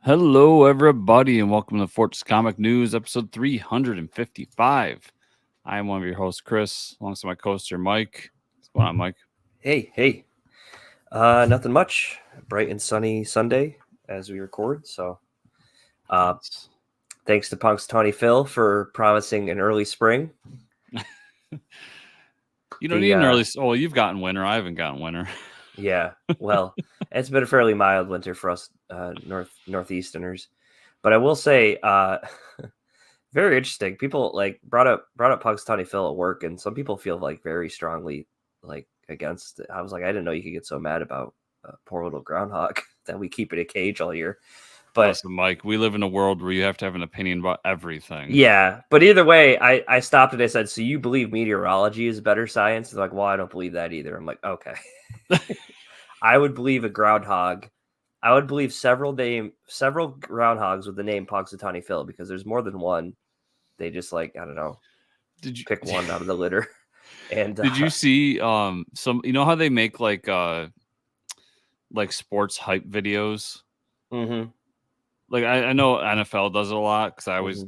Hello, everybody, and welcome to Fortress Comic News, episode 355. I am one of your hosts, Chris, alongside my co-host, Mike. What's going on, Mike? Hey. Nothing much. Bright and sunny Sunday as we record. So, Yes. thanks to Punk's Tawny Phil for promising an early spring. You don't need an early... Oh, you've gotten winter. I haven't gotten winter. Yeah, well, it's been a fairly mild winter for us northeasterners. But I will say, very interesting. People brought up Punk's Tawny Phil at work, and some people feel like very strongly against it. I was like, I didn't know you could get so mad about a poor little groundhog that we keep in a cage all year. But listen, Mike, we live in a world where you have to have an opinion about everything. Yeah, but either way, I stopped and I said, so you believe meteorology is better science? They're like, well, I don't believe that either. I'm like, okay. I would believe a groundhog. I would believe several groundhogs with the name Punxsutawney Phil because there's more than one. They just I don't know, pick one out of the litter. And did you see some? You know how they make like sports hype videos? Mm-hmm. Like I know NFL does it a lot because I always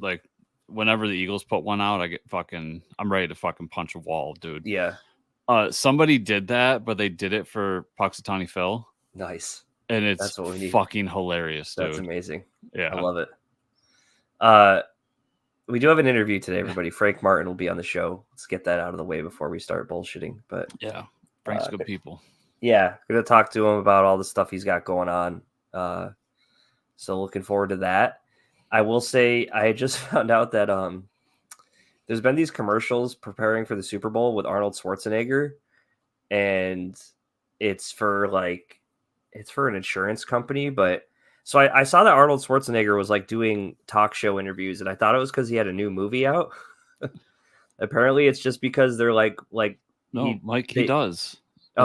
whenever the Eagles put one out, I'm ready to fucking punch a wall, dude. Yeah. Somebody did that, but they did it for Punxsutawney Phil. Nice. And it's fucking hilarious, dude. That's amazing. Yeah. I love it. We do have an interview today, everybody. Frank Martin will be on the show. Let's get that out of the way before we start bullshitting. But yeah, Frank's good people. Yeah, gonna talk to him about all the stuff he's got going on. So looking forward to that. I will say I just found out that there's been these commercials preparing for the Super Bowl with Arnold Schwarzenegger, and it's for an insurance company. But so I saw that Arnold Schwarzenegger was doing talk show interviews, and I thought it was because he had a new movie out. Apparently, it's just because they're he does. Oh, it's he does?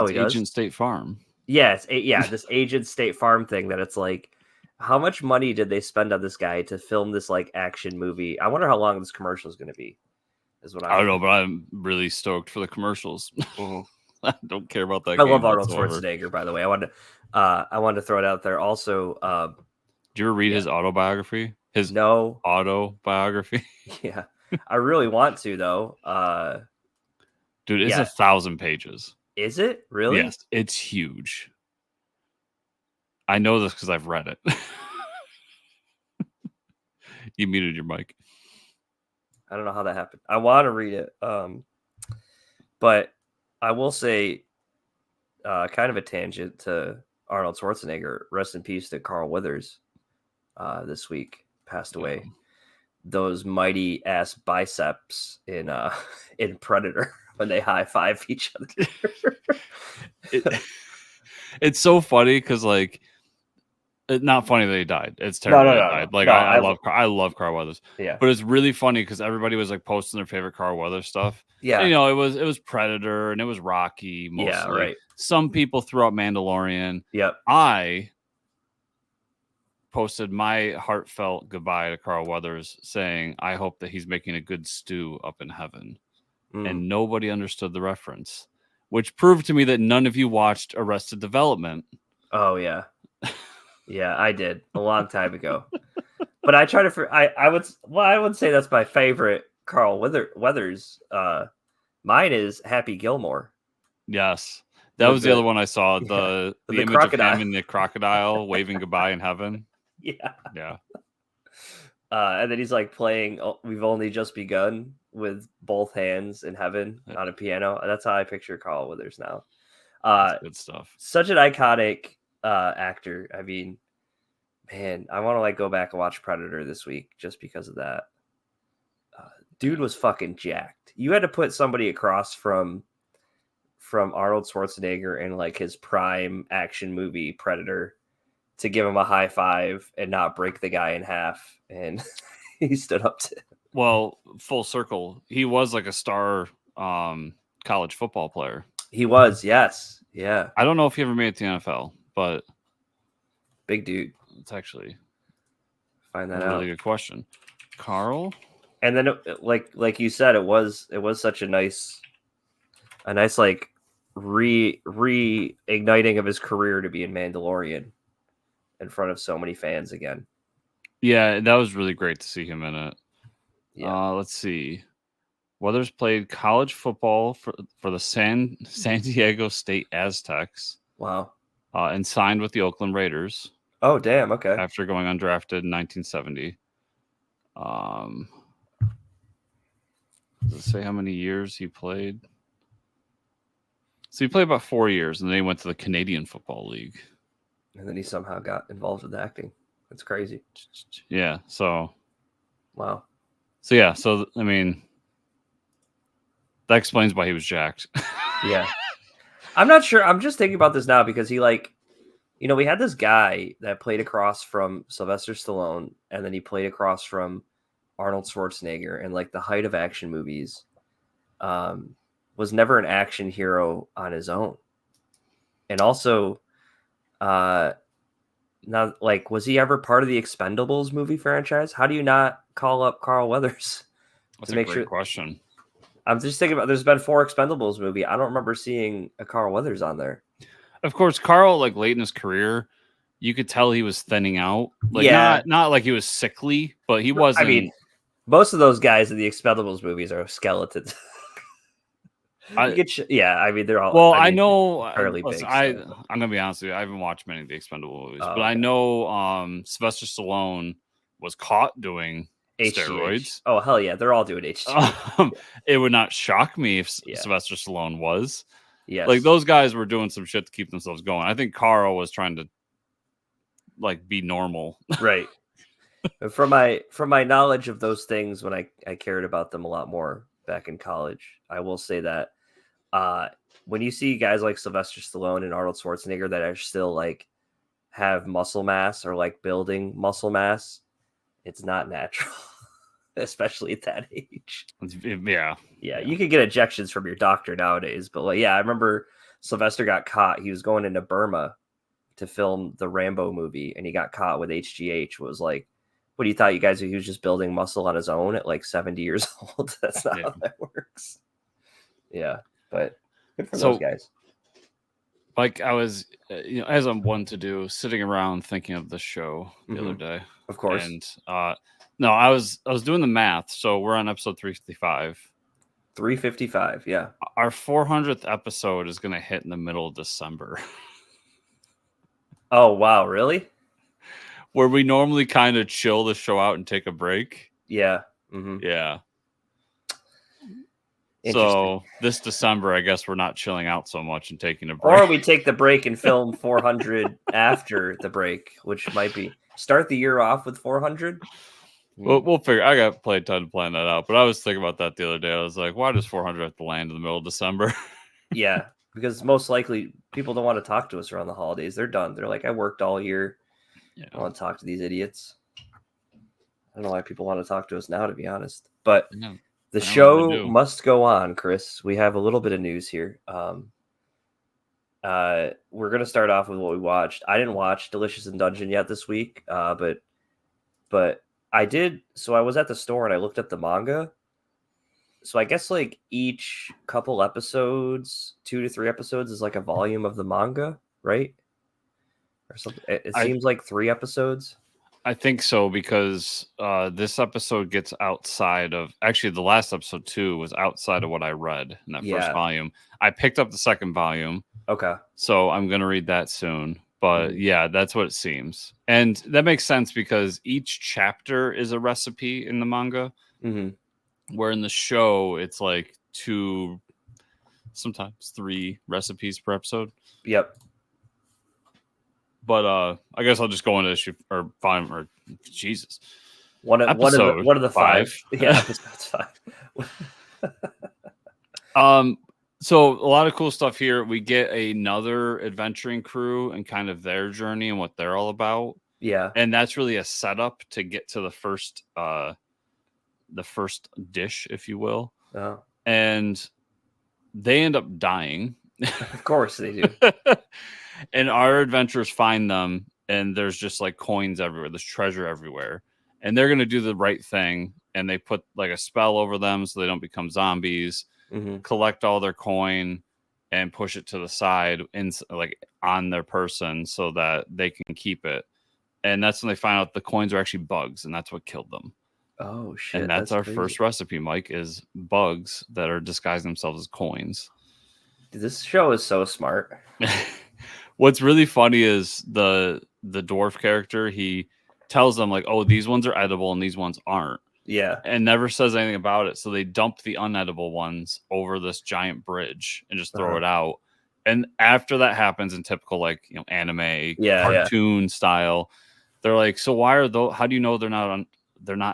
Agent State Farm. Yeah, this Agent State Farm thing that it's how much money did they spend on this guy to film this action movie? I wonder how long this commercial is going to be. I don't know, but I'm really stoked for the commercials. Mm-hmm. I don't care about that. I love Arnold Schwarzenegger, by the way. I wanted to throw it out there. Also, did you ever read his autobiography? No autobiography. Yeah, I really want to though. Dude, it's 1,000 pages. Is it really? Yes, it's huge. I know this because I've read it. You muted your mic. I don't know how that happened. I want to read it. But I will say, kind of a tangent to Arnold Schwarzenegger. Rest in peace to Carl Weathers. This week passed away. Yeah. Those mighty ass biceps in Predator when they high five each other. It's so funny because it's not funny that he died. It's terrible. No, I love Carl Weathers. Yeah, but it's really funny because everybody was posting their favorite Carl Weathers stuff. Yeah, and, it was Predator and it was Rocky mostly. Yeah, right. Some people threw out Mandalorian. Yep. I posted my heartfelt goodbye to Carl Weathers, saying I hope that he's making a good stew up in heaven, and nobody understood the reference, which proved to me that none of you watched Arrested Development. Oh yeah. Yeah, I did a long time ago, but I try to. I would say that's my favorite Carl Weathers. Mine is Happy Gilmore. Yes, that was the other one I saw. The image crocodile. of him and the crocodile waving goodbye in heaven. Yeah. And then he's playing "We've Only Just Begun" with both hands in heaven on a piano. That's how I picture Carl Weathers now. Good stuff. Such an iconic actor. I mean, man, I want to go back and watch Predator this week just because of that. Dude was fucking jacked. You had to put somebody across from Arnold Schwarzenegger in his prime action movie Predator to give him a high five and not break the guy in half, and he stood up to. Well, full circle. He was a star college football player. He was, yes, yeah. I don't know if he ever made it to the NFL, but big dude. It's actually find that a out. Really good question, Carl. And then, like you said, it was such a nice reigniting of his career to be in Mandalorian in front of so many fans again. Yeah, that was really great to see him in it. Yeah. Let's see. Weathers played college football for the San Diego State Aztecs. Wow. And signed with the Oakland Raiders. Oh, damn. Okay. After going undrafted in 1970. Does it say how many years he played? So he played about 4 years, and then he went to the Canadian Football League. And then he somehow got involved with acting. That's crazy. Yeah. So. Wow. So yeah. So I mean, that explains why he was jacked. Yeah. I'm not sure. I'm just thinking about this now because he we had this guy that played across from Sylvester Stallone, and then he played across from Arnold Schwarzenegger, and like the height of action movies, was never an action hero on his own. And also, not like, was he ever part of the Expendables movie franchise? How do you not call up Carl Weathers? That's a great question. I'm just thinking about, there's been 4 Expendables movie. I don't remember seeing a Carl Weathers on there. Of course, Carl, like late in his career, you could tell he was thinning out. Like, yeah. not like he was sickly, but he wasn't. I mean, most of those guys in the Expendables movies are skeletons. I mean, they're all. Well, I know. Fairly big. I'm gonna be honest with you. I haven't watched many of the Expendable movies, but I know Sylvester Stallone was caught doing steroids. Oh hell yeah, they're all doing HGH. It would not shock me if Sylvester Stallone was. Yes. Like those guys were doing some shit to keep themselves going. I think Carl was trying to like be normal. Right. From my knowledge of those things when I cared about them a lot more back in college, I will say that when you see guys like Sylvester Stallone and Arnold Schwarzenegger that are still like have muscle mass or like building muscle mass, it's not natural, especially at that age. Yeah. You could get injections from your doctor nowadays, but like, I remember Sylvester got caught. He was going into Burma to film the Rambo movie, and he got caught with HGH. It was like, what do you thought, you guys? He was just building muscle on his own at like 70 years old. That's not how that works. Yeah, but good for those guys. Like I was, as I'm one to do, sitting around thinking of the show the other day. Of course. And no, I was doing the math. So we're on episode 355. 355, yeah. Our 400th episode is going to hit in the middle of December. Oh, wow, really? Where we normally kind of chill the show out and take a break. Yeah. Mm-hmm. Yeah. So this December, I guess we're not chilling out so much and taking a break. Or we take the break and film 400 after the break, which might be start the year off with 400. We'll figure. I got plenty of time to plan that out. But I was thinking about that the other day. I was like, why does 400 have to land in the middle of December? Yeah, because most likely people don't want to talk to us around the holidays. They're done. They're like, I worked all year. Yeah. I want to talk to these idiots. I don't know why people want to talk to us now, to be honest. But the show must go on, Chris. We have a little bit of news here. We're going to start off with what we watched. I didn't watch Delicious in Dungeon yet this week, but I did. So I was at the store and I looked at the manga. So I guess like each couple episodes, 2 to 3 episodes is like a volume of the manga, right? Or something. It seems like 3 episodes. I think so, because this episode gets outside of, actually the last episode too was outside of what I read in that first volume. I picked up the second volume. Okay. So I'm going to read that soon. But yeah, that's what it seems. And that makes sense because each chapter is a recipe in the manga. Mm-hmm. Where in the show, it's like 2, sometimes 3 recipes per episode. Yep. But I guess I'll just go into issue or 5 or Jesus. One of the 5. Yeah, episode's 5. So a lot of cool stuff here. We get another adventuring crew and kind of their journey and what they're all about. Yeah. And that's really a setup to get to the first dish, if you will. Oh. And they end up dying. Of course they do. And our adventurers find them, and there's just like coins everywhere. There's treasure everywhere. And they're going to do the right thing. And they put like a spell over them so they don't become zombies. Mm-hmm. Collect all their coin and push it to the side in like on their person so that they can keep it. And that's when they find out the coins are actually bugs, and that's what killed them. Oh shit! And that's our crazy. first recipe, Mike, is bugs that are disguising themselves as coins. Dude, this show is so smart. What's really funny is the dwarf character, he tells them like, oh, these ones are edible and these ones aren't. Yeah. And never says anything about it. So they dump the unedible ones over this giant bridge and just throw it out. And after that happens in typical like, you know, anime cartoon style, they're like, so why are those, how do you know they're not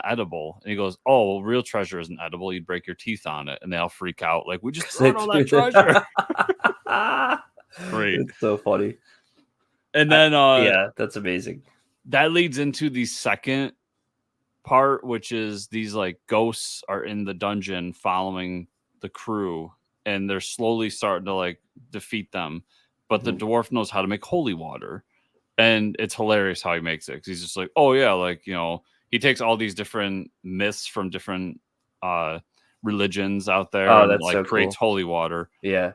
edible? And he goes, oh, well, real treasure isn't edible. You'd break your teeth on it. And they all freak out like, we just threw all that treasure. Great. It's so funny. And then yeah, that's amazing. That leads into the second part, which is these like ghosts are in the dungeon following the crew, and they're slowly starting to like defeat them. But the dwarf knows how to make holy water, and it's hilarious how he makes it, because he's just like, oh yeah, like, you know, he takes all these different myths from different religions out there, and that's like so creates cool. holy water. Yeah,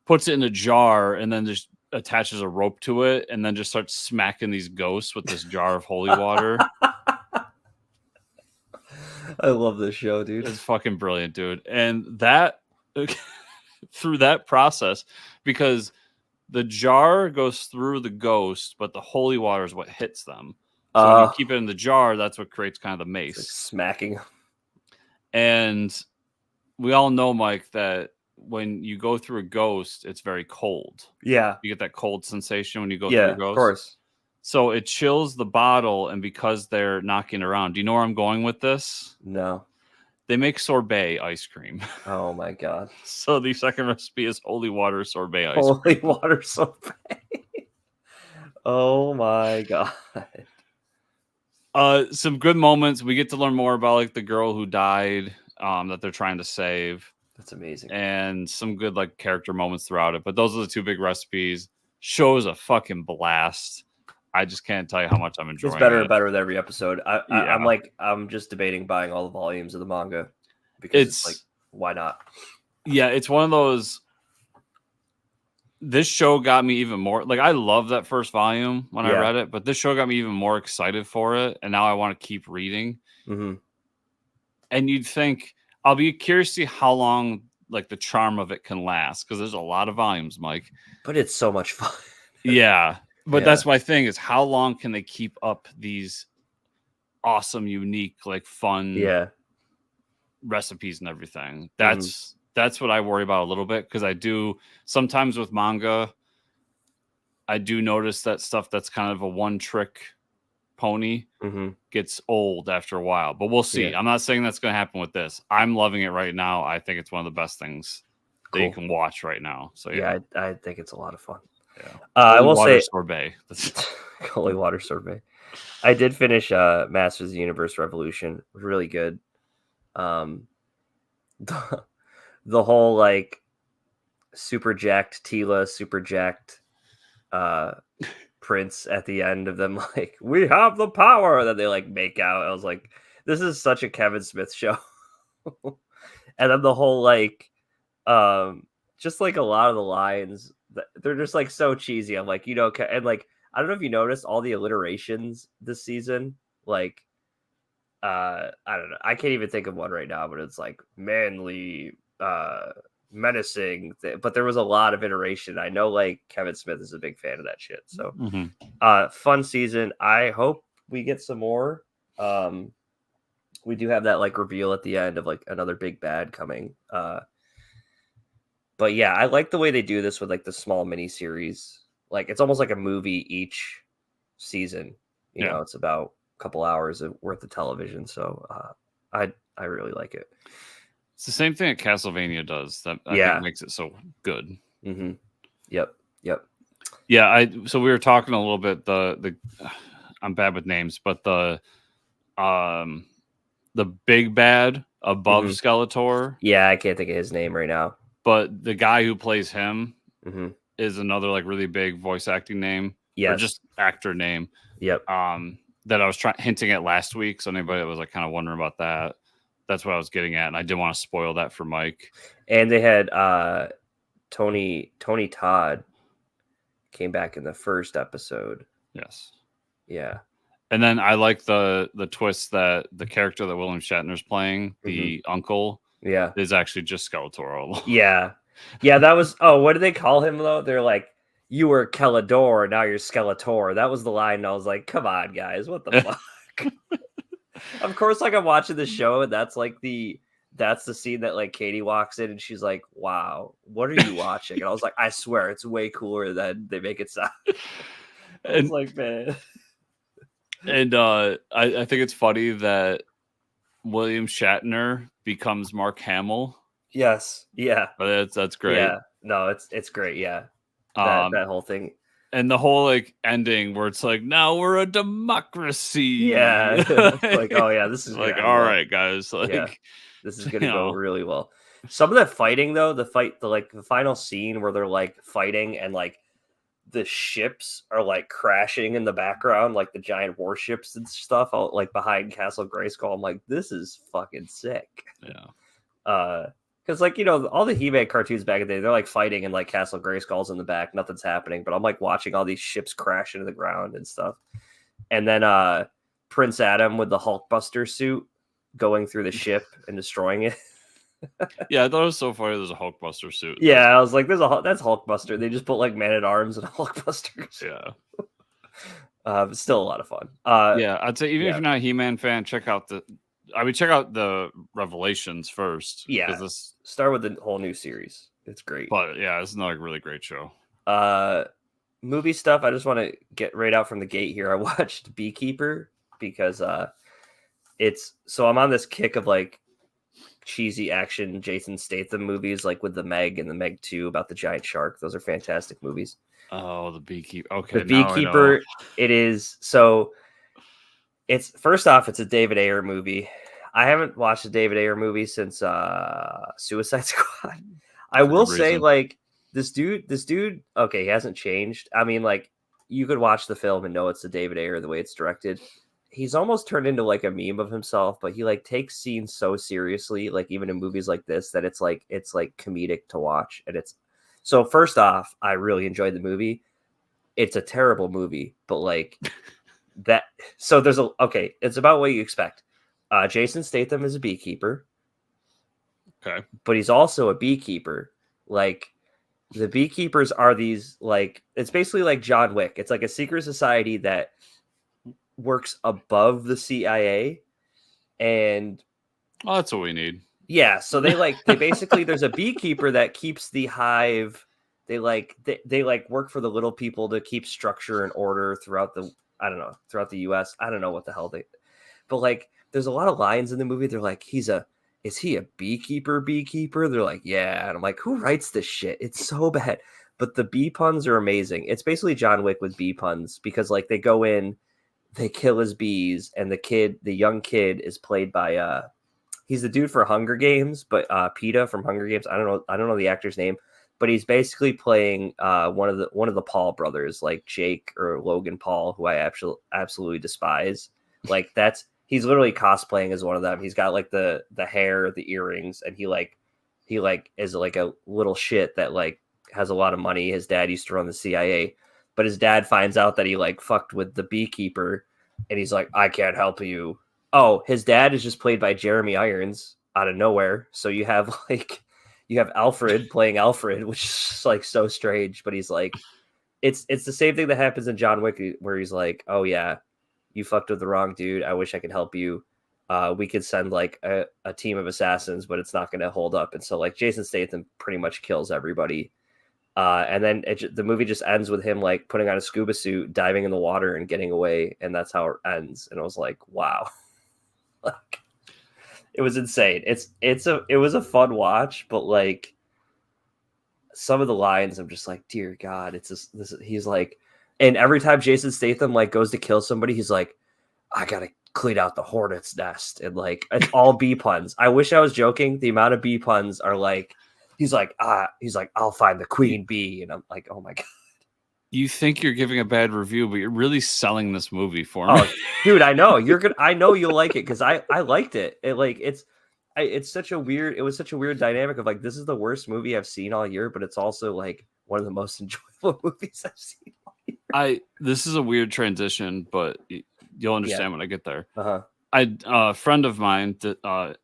puts it in a jar, and then just attaches a rope to it, and then just starts smacking these ghosts with this jar of holy water. I love this show, dude. It's fucking brilliant, dude. And that through that process, because the jar goes through the ghost, but the holy water is what hits them. So when you keep it in the jar, that's what creates kind of the mace. Like smacking. And we all know, Mike, that when you go through a ghost, it's very cold. Yeah. You get that cold sensation when you go through a ghost. Of course. So it chills the bottle, and because they're knocking around, do you know where I'm going with this? No. They make sorbet ice cream. Oh my god. So the second recipe is holy water sorbet ice cream. Holy water sorbet. Oh my god. Some good moments. We get to learn more about like the girl who died, that they're trying to save. That's amazing. And some good like character moments throughout it. But those are the two big recipes. Show's a fucking blast. I just can't tell you how much I'm enjoying it. It's better and better with every episode. I'm just debating buying all the volumes of the manga, because it's like, why not? Yeah, it's one of those. This show got me even more, like, I love that first volume when I read it, but this show got me even more excited for it, and now I want to keep reading. Mm-hmm. And you'd think, I'll be curious to see how long like the charm of it can last, because there's a lot of volumes, Mike. But it's so much fun. Yeah. But that's my thing, is how long can they keep up these awesome, unique, like fun recipes and everything? That's what I worry about a little bit, because I do sometimes with manga, I do notice that stuff that's kind of a one trick pony gets old after a while. But we'll see. I'm not saying that's going to happen with this. I'm loving it right now. I think it's one of the best things that you can watch right now. So I think it's a lot of fun. Yeah. I will say sorbet. Holy water sorbet. I did finish Masters of the Universe Revolution. Really good. The whole like super jacked Tila, super jacked Prince at the end of them like, we have the power, that they like make out. I was like, this is such a Kevin Smith show. And then the whole like just like a lot of the lines, they're just like so cheesy. I'm like, you know, and like, I don't know if you noticed all the alliterations this season. Like, I don't know. I can't even think of one right now, but it's like manly, menacing. But there was a lot of iteration. I know like Kevin Smith is a big fan of that shit. So, fun season. I hope we get some more. We do have that like reveal at the end of like another big bad coming. But yeah, I like the way they do this with like the small mini series. Like it's almost like a movie each season. You know, it's about a couple hours worth of television. So I really like it. It's the same thing that Castlevania does. That I think makes it so good. Mm-hmm. Yep. Yeah, so we were talking a little bit. The I'm bad with names, but the big bad above Skeletor. Yeah, I can't think of his name right now. But the guy who plays him is another like really big voice acting name. Or just actor name. Yep. That I was hinting at last week. So anybody that was like kind of wondering about that, that's what I was getting at, and I didn't want to spoil that for Mike. And they had Tony Todd came back in the first episode. Yes. Yeah. And then I like the twist that the character that William Shatner's playing, the uncle, Yeah. is actually just Skeletor all along. Yeah. Yeah, that was what did they call him though? They're like, you were Kelador, now you're Skeletor. That was the line, and I was like, come on, guys, what the fuck? Of course, like I'm watching the show, and that's the scene that like Katie walks in and she's like, wow, what are you watching? And I was like, I swear it's way cooler than they make it sound. I was like, man. And I think it's funny that William Shatner becomes Mark Hamill. Yes. Yeah. But that's great. Yeah. No, it's great. Yeah. That whole thing. And the whole like ending where it's like, now we're a democracy. Yeah. Like, oh yeah, this is like, all right, guys. Like, yeah, this is gonna go really well. Some of that fighting though, the final scene where they're like fighting and like the ships are like crashing in the background, like the giant warships and stuff, like behind Castle Grayskull. I'm like, this is fucking sick. Yeah. Because like, you know, all the He-Man cartoons back in the day, they're like fighting and like Castle Grayskull's in the back, nothing's happening. But I'm like watching all these ships crash into the ground and stuff. And then Prince Adam with the Hulkbuster suit going through the ship and destroying it. Yeah, I thought it was so funny. There's a Hulkbuster suit. Yeah, I was like, that's Hulkbuster. They just put like Man at Arms and Hulkbusters. Yeah. Still a lot of fun. Yeah, I'd say even if you're not a He-Man fan, check out the Revelations first. Yeah, start with the whole new series. It's great. But yeah, it's not a really great show. Movie stuff. I just want to get right out from the gate here. I watched Beekeeper because I'm on this kick of like cheesy action Jason Statham movies, like with the Meg and the Meg 2 about the giant shark. Those are fantastic movies. Oh, the Beekeeper. Okay, the Beekeeper. It is so. It's first off, it's a David Ayer movie. I haven't watched a David Ayer movie since Suicide Squad. I will say, like this dude. Okay, he hasn't changed. I mean, like you could watch the film and know it's the David Ayer the way it's directed. He's almost turned into like a meme of himself, but he like takes scenes so seriously, like even in movies like this, that it's like comedic to watch. And it's so first off, I really enjoyed the movie. It's a terrible movie, but like that. So it's about what you expect. Jason Statham is a beekeeper. Okay. But he's also a beekeeper. Like the beekeepers are these like, it's basically like John Wick. It's like a secret society that works above the CIA, and that's what we need. Yeah, so they basically there's a beekeeper that keeps the hive. They work for the little people to keep structure and order throughout the US. I don't know what the hell but like there's a lot of lines in the movie. They're like, is he a beekeeper? They're like, yeah, and I'm like, who writes this shit? It's so bad. But the bee puns are amazing. It's basically John Wick with bee puns, because like they go in, they kill his bees, and the young kid is played by he's the dude for Hunger Games, but PETA from Hunger Games. I don't know the actor's name, but he's basically playing one of the Paul brothers, like Jake or Logan Paul, who I absolutely despise. Like he's literally cosplaying as one of them. He's got like the hair, the earrings, and he is like a little shit that like has a lot of money. His dad used to run the CIA. But his dad finds out that he like fucked with the beekeeper, and he's like, I can't help you. Oh, his dad is just played by Jeremy Irons out of nowhere. So you have Alfred playing Alfred, which is like so strange. But he's like, it's the same thing that happens in John Wick, where he's like, oh yeah, you fucked with the wrong dude. I wish I could help you. We could send like a team of assassins, but it's not going to hold up. And so like Jason Statham pretty much kills everybody. And then the movie just ends with him like putting on a scuba suit, diving in the water, and getting away, and that's how it ends. And I was like, wow, like, it was insane. It was a fun watch, but like some of the lines, I'm just like, dear God, he's like, and every time Jason Statham like goes to kill somebody, he's like, I gotta clean out the hornet's nest, and like it's all bee puns. I wish I was joking. The amount of bee puns are like. He's like, I'll find the queen bee. And I'm like, oh my God. You think you're giving a bad review, but you're really selling this movie for me. Oh, dude, I know you're good. I know you'll like it, because I liked it. It was such a weird dynamic of like, this is the worst movie I've seen all year, but it's also like one of the most enjoyable movies I've seen all year. This is a weird transition, but You'll understand when I get there. Uh-huh. A friend of mine that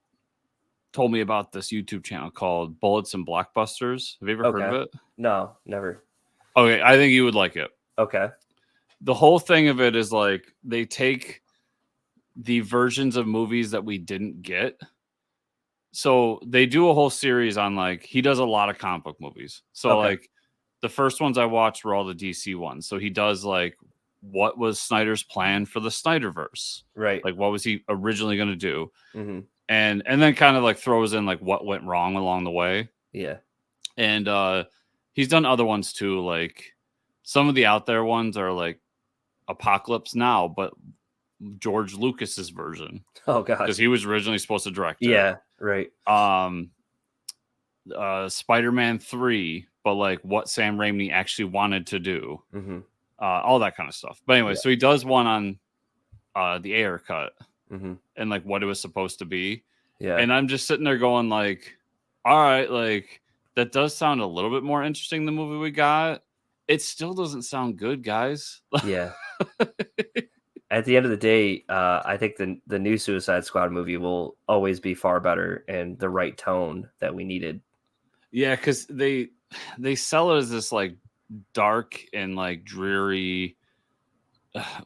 told me about this YouTube channel called Bullets and Blockbusters. Have you ever heard of it? No, never. Okay, I think you would like it. Okay. The whole thing of it is like they take the versions of movies that we didn't get. So they do a whole series on like he does a lot of comic book movies. So like the first ones I watched were all the DC ones. So he does like what was Snyder's plan for the Snyderverse? Right. Like what was he originally going to do? Mm-hmm. And then kind of like throws in like what went wrong along the way. Yeah. And he's done other ones too. Like some of the out there ones are like Apocalypse Now, but George Lucas's version. Oh god. Because he was originally supposed to direct it. Yeah, right. Spider-Man 3, but like what Sam Raimi actually wanted to do. Mm-hmm. All that kind of stuff. But anyway, so he does one on the Ayer cut and like what it was supposed to be. Yeah. And I'm just sitting there going like, all right, like that does sound a little bit more interesting than the movie we got. It still doesn't sound good, guys. Yeah. At the end of the day, I think the new Suicide Squad movie will always be far better and the right tone that we needed. Yeah, because they sell it as this like dark and like dreary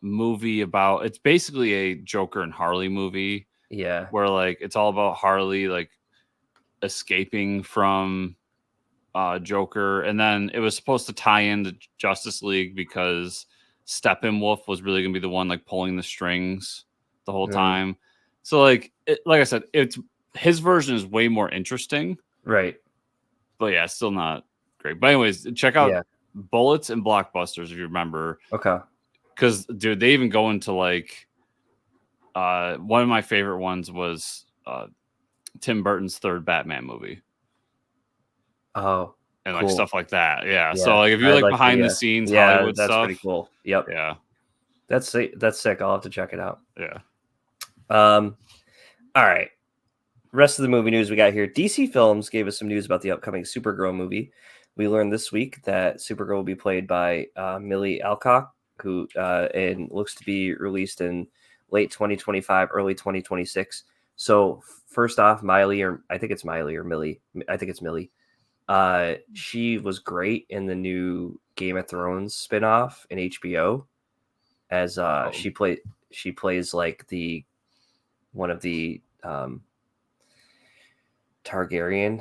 movie about. It's basically a Joker and Harley movie. Yeah, where like it's all about Harley like escaping from Joker, and then it was supposed to tie into Justice League because Steppenwolf was really gonna be the one like pulling the strings the whole time. So like like I said, it's his version is way more interesting, right? But yeah, still not great. But anyways, check out Bullets and Blockbusters if you remember. Okay. Because dude, they even go into like one of my favorite ones was Tim Burton's third Batman movie. Oh, and like stuff like that. Yeah. So like if you like behind the scenes Hollywood that's stuff, pretty cool. Yep. Yeah. That's sick. I'll have to check it out. Yeah. All right. Rest of the movie news we got here. DC Films gave us some news about the upcoming Supergirl movie. We learned this week that Supergirl will be played by Millie Alcock, who and looks to be released in late 2025, early 2026. So first off, Miley, or I think it's Miley or Millie. I think it's Millie. She was great in the new Game of Thrones spinoff in HBO as she plays like one of the Targaryen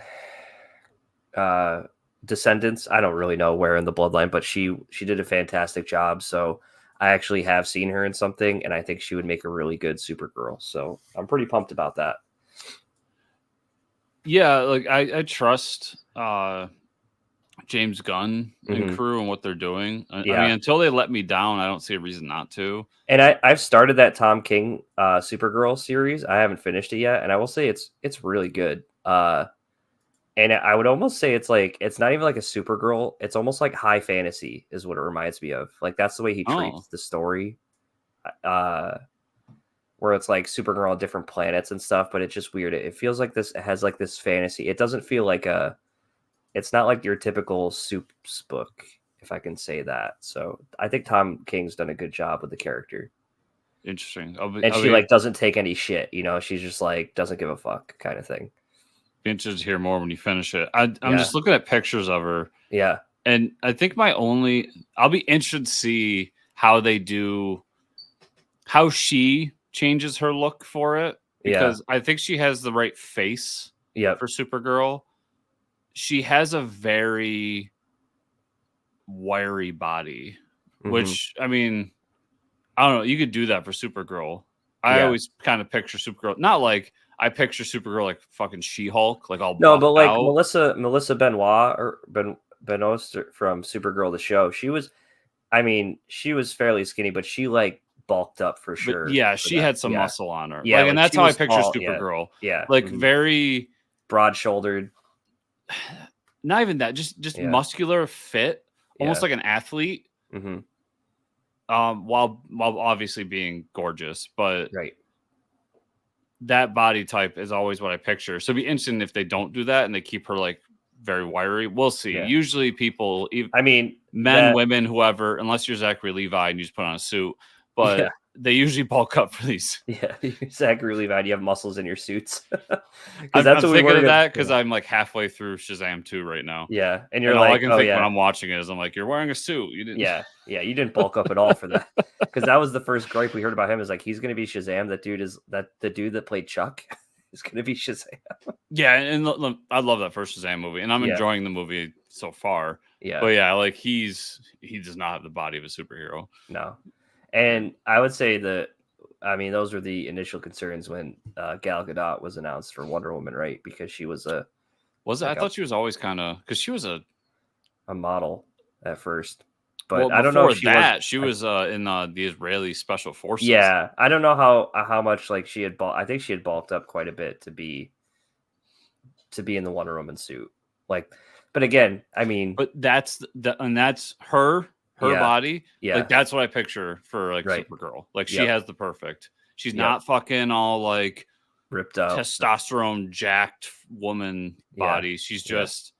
descendants. I don't really know where in the bloodline, but she did a fantastic job. So I actually have seen her in something, and I think she would make a really good Supergirl. So I'm pretty pumped about that. Yeah, like I trust James Gunn and crew and what they're doing. I mean, until they let me down, I don't see a reason not to. And I've started that Tom King Supergirl series. I haven't finished it yet, and I will say it's really good. And I would almost say it's not even like a Supergirl. It's almost like high fantasy is what it reminds me of. Like that's the way he treats the story. Where it's like Supergirl on different planets and stuff, but it's just weird. It feels like it has like this fantasy. It doesn't feel like it's not like your typical Supes book, if I can say that. So I think Tom King's done a good job with the character. Interesting. She like doesn't take any shit, you know, she's just like doesn't give a fuck kind of thing. Be interested to hear more when you finish it. I'm just looking at pictures of her. Yeah. And I think I'll be interested to see how she changes her look for it, because I think she has the right face for Supergirl. She has a very wiry body, which I mean, I don't know. You could do that for Supergirl. I always kind of picture Supergirl, not like I picture Supergirl like fucking She-Hulk, like all no, but like out. Melissa Benoist or Benoist from Supergirl the show. She was fairly skinny, but she like bulked up for sure. But she had some muscle on her. Yeah, like, and that's how I picture Supergirl. Yeah. Like very broad-shouldered. Not even that, just muscular, fit, almost like an athlete. While obviously being gorgeous, but that body type is always what I picture. So it'd be interesting if they don't do that and they keep her like very wiry. We'll see. Usually people, men, women, whoever, unless you're Zachary Levi and you just put on a suit. but they usually bulk up for these. Yeah, Zachary Levi, you have muscles in your suits. I'm that's what we thinking were of that because I'm like halfway through Shazam 2 right now. Yeah, and you're and like, all I can oh think yeah, when I'm watching it is I'm like, you're wearing a suit. You didn't. yeah, you didn't bulk up at all for that, because that was the first gripe we heard about him. Is like he's going to be Shazam. The dude that played Chuck is going to be Shazam. Yeah, and I love that first Shazam movie, and I'm enjoying the movie so far. Yeah, but yeah, like he does not have the body of a superhero. No, and I would say that. I mean, those were the initial concerns when Gal Gadot was announced for Wonder Woman, right? Because she was I thought she was always kind of because she was a model at first, but I don't know if she was in the Israeli Special Forces. Yeah, I don't know how much like she had I think she had bulked up quite a bit to be in the Wonder Woman suit. Like, but again, I mean, but that's her body. Yeah, like that's what I picture for like Supergirl. Like she has the perfect. She's not fucking all like ripped out, testosterone jacked woman body. She's just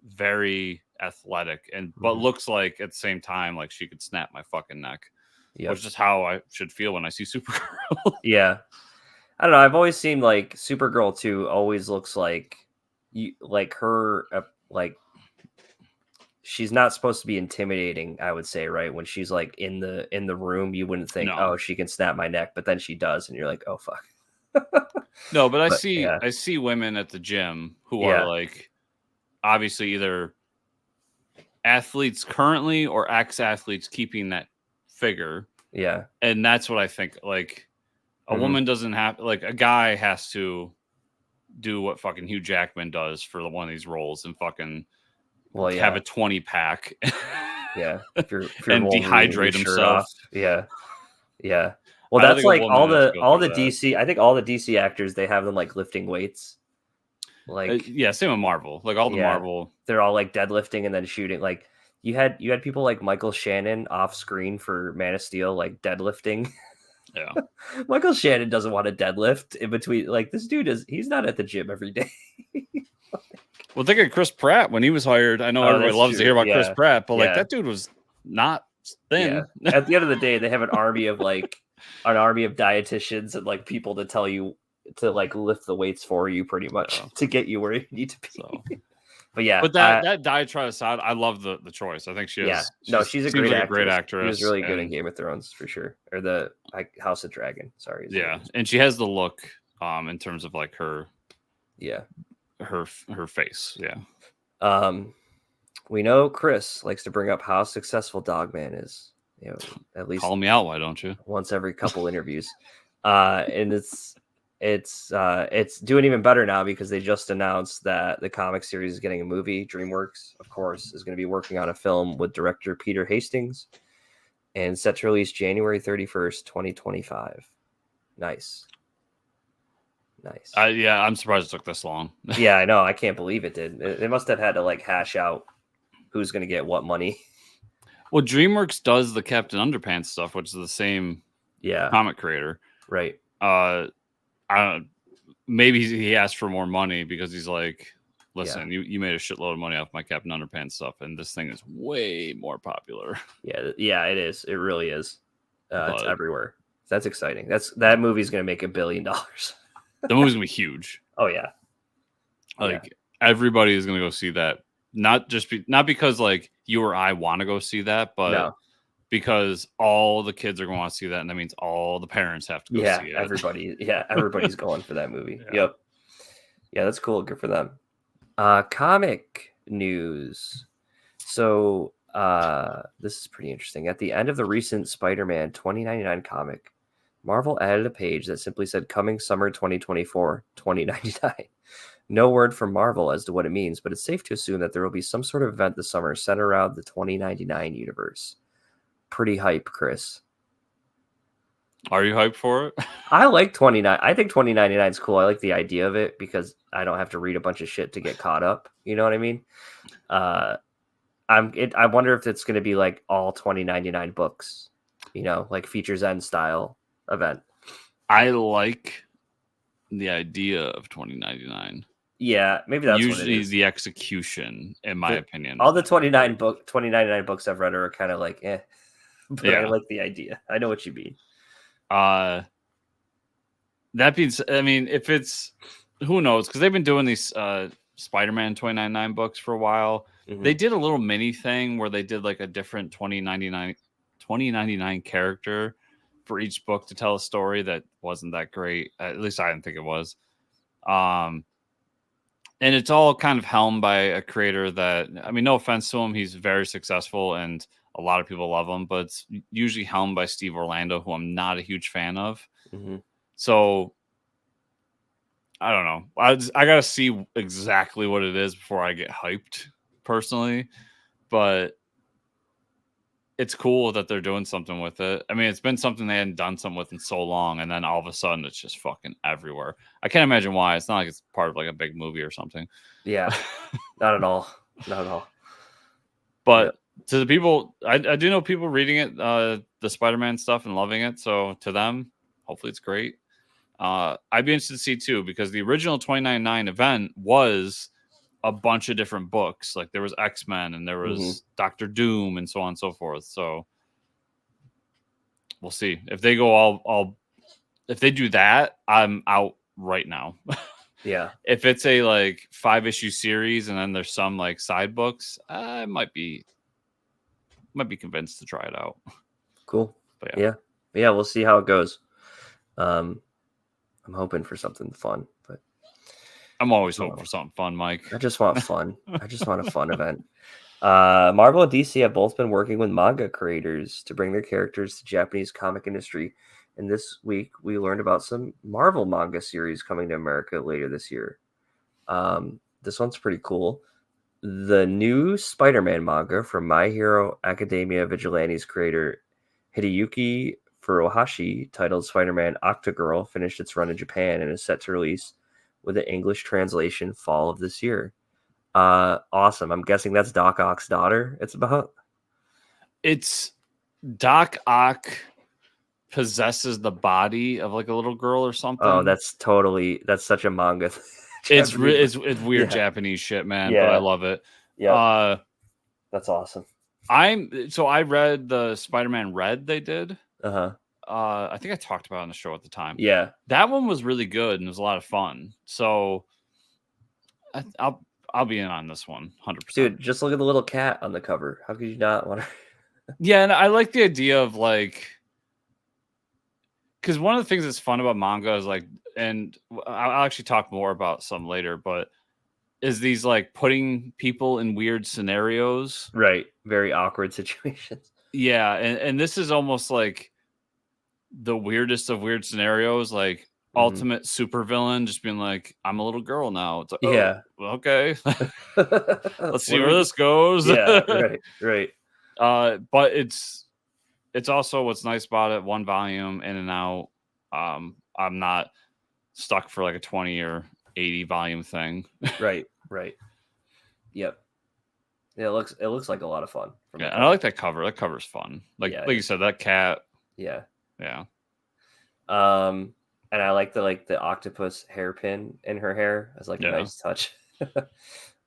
very athletic but looks like at the same time like she could snap my fucking neck. Which is how I should feel when I see Supergirl. Yeah, I don't know. I've always seen like Supergirl 2 always looks like her like she's not supposed to be intimidating, I would say, right? When she's like in the room, you wouldn't think, oh, she can snap my neck, but then she does, and you're like, oh fuck. No, but I see women at the gym who are like obviously either athletes currently or ex-athletes keeping that figure. Yeah. And that's what I think. Like a woman doesn't have like a guy has to do what fucking Hugh Jackman does for one of these roles and fucking have a 20-pack. Yeah. If you're and dehydrate himself. Yeah. Yeah. Well, that's like all the DC. I think all the DC actors, they have them like lifting weights. Like same with Marvel. Like all the Marvel, they're all like deadlifting and then shooting. Like you had people like Michael Shannon off screen for Man of Steel, like deadlifting. Yeah. Michael Shannon doesn't want to deadlift in between. Like this dude he's not at the gym every day. Well, think of Chris Pratt when he was hired. I know everybody loves to hear about Chris Pratt, but like that dude was not thin. Yeah. At the end of the day, they have an army of dietitians and like people to tell you to like lift the weights for you pretty much to get you where you need to be. So. But that diatribe aside, I love the choice. I think she is. Yeah. She's a great actress. She was really good in Game of Thrones for sure. Or the House of Dragon. Sorry. Yeah. And she has the look in terms of like her her face. Yeah. We know Chris likes to bring up how successful Dogman is. You know, at least call me out, why don't you? Once every couple interviews. And it's doing even better now because they just announced that the comic series is getting a movie. DreamWorks, of course, is going to be working on a film with director Peter Hastings and set to release January 31st, 2025. Nice. Yeah, I'm surprised it took this long. Yeah, I know. I can't believe it did. They must have had to like hash out who's going to get what money. Well, DreamWorks does the Captain Underpants stuff, which is the same comic creator. Right. I don't. Maybe he asked for more money because he's like, listen, you made a shitload of money off my Captain Underpants stuff, and this thing is way more popular. Yeah, it is. It really is. It's everywhere. That's exciting. That movie's going to make $1 billion. The movie's going to be huge. Oh, yeah. Everybody is going to go see that. Not because like you or I want to go see that, but because all the kids are going to want to see that, and that means all the parents have to go see it. Everybody's going for that movie. Yep. Yeah, that's cool. Good for them. Comic news. So this is pretty interesting. At the end of the recent Spider-Man 2099 comic, Marvel added a page that simply said coming summer 2024, 2099. No word from Marvel as to what it means, but it's safe to assume that there will be some sort of event this summer centered around the 2099 universe. Pretty hype, Chris. Are you hyped for it? I like 29. I think 2099 is cool. I like the idea of it because I don't have to read a bunch of shit to get caught up. You know what I mean? I wonder if it's going to be like all 2099 books, you know, like Features End style event. I like the idea of 2099. Yeah, maybe that's usually what it is. The execution, in my opinion. All the 2099 books I've read are kind of like, eh. but Yeah. I like the idea. I know what you mean. That means, I mean, if it's, who knows? Because they've been doing these Spider-Man 2099 books for a while. They did a little mini thing where they did like a different 2099 character for each book to tell a story that wasn't that great. At least I didn't think it was. And it's all kind of helmed by a creator that, I mean, no offense to him, he's very successful and a lot of people love him, but it's usually helmed by Steve Orlando, who I'm not a huge fan of. So I don't know. I got to see exactly what it is before I get hyped personally, but it's cool that they're doing something with it. I mean, it's been something they hadn't done something with in so long, and then all of a sudden it's just fucking everywhere. I can't imagine why. It's not like it's part of like a big movie or something. Yeah, not at all. Not at all. But to the people, I do know people reading it, the Spider-Man stuff and loving it. So to them, hopefully it's great. I'd be interested to see too, because the original 2099 event was a bunch of different books. Like there was X-Men and there was Doctor Doom and so on and so forth. So we'll see if they go all if they do that, I'm out right now. Yeah. If it's a like 5-issue series and then there's some like side books, I might be convinced to try it out. Cool. But yeah, we'll see how it goes. I'm hoping for something fun, but I'm always hoping for something fun, Mike. I just want fun. I just want a fun event. Marvel and DC have both been working with manga creators to bring their characters to Japanese comic industry. And this week, we learned about some Marvel manga series coming to America later this year. This one's pretty cool. The new Spider-Man manga from My Hero Academia Vigilantes creator Hideyuki Furuhashi, titled Spider-Man Octagirl, finished its run in Japan and is set to release with an English translation fall of this year. Awesome. I'm guessing that's Doc Ock's daughter it's about. It's Doc Ock possesses the body of like a little girl or something. Oh, that's such a manga. It's weird Japanese shit, man. Yeah. But I love it. Yeah, that's awesome. I read the Spider-Man Red they did. I think I talked about it on the show at the time. Yeah, that one was really good and it was a lot of fun. So I'll be in on this one 100%. Dude, just look at the little cat on the cover. How could you not want to? Yeah, and I like the idea of like, because one of the things that's fun about manga is like, and I'll actually talk more about some later, but is these like putting people in weird scenarios. Right. Very awkward situations. Yeah, and this is almost like the weirdest of weird scenarios, like ultimate supervillain just being like, I'm a little girl now. It's like, yeah, okay. Let's see where this goes. Yeah, right. But it's also what's nice about it, one volume in and out. I'm not stuck for like a 20 or 80 volume thing. Right. Yep. Yeah, it looks like a lot of fun. Yeah, and I like that cover. That cover's fun. Like you said, that cat. Yeah. And I like the octopus hairpin in her hair as like a nice touch.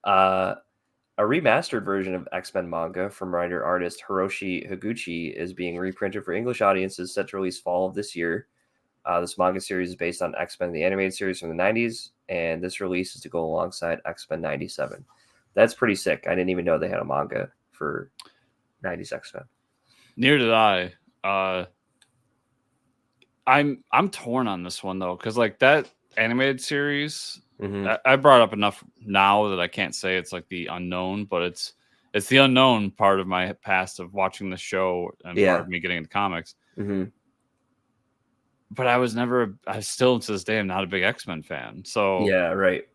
A remastered version of X-Men manga from writer-artist Hiroshi Higuchi is being reprinted for English audiences, set to release fall of this year. This manga series is based on X-Men, the animated series from the 90s, and this release is to go alongside X-Men 97. That's pretty sick. I didn't even know they had a manga for 90s X-Men. Neither did I. I'm torn on this one though, because like that animated series, I brought up enough now that I can't say it's like the unknown, but it's the unknown part of my past of watching the show and part of me getting into comics. But I still to this day am not a big X-Men fan. So yeah, right.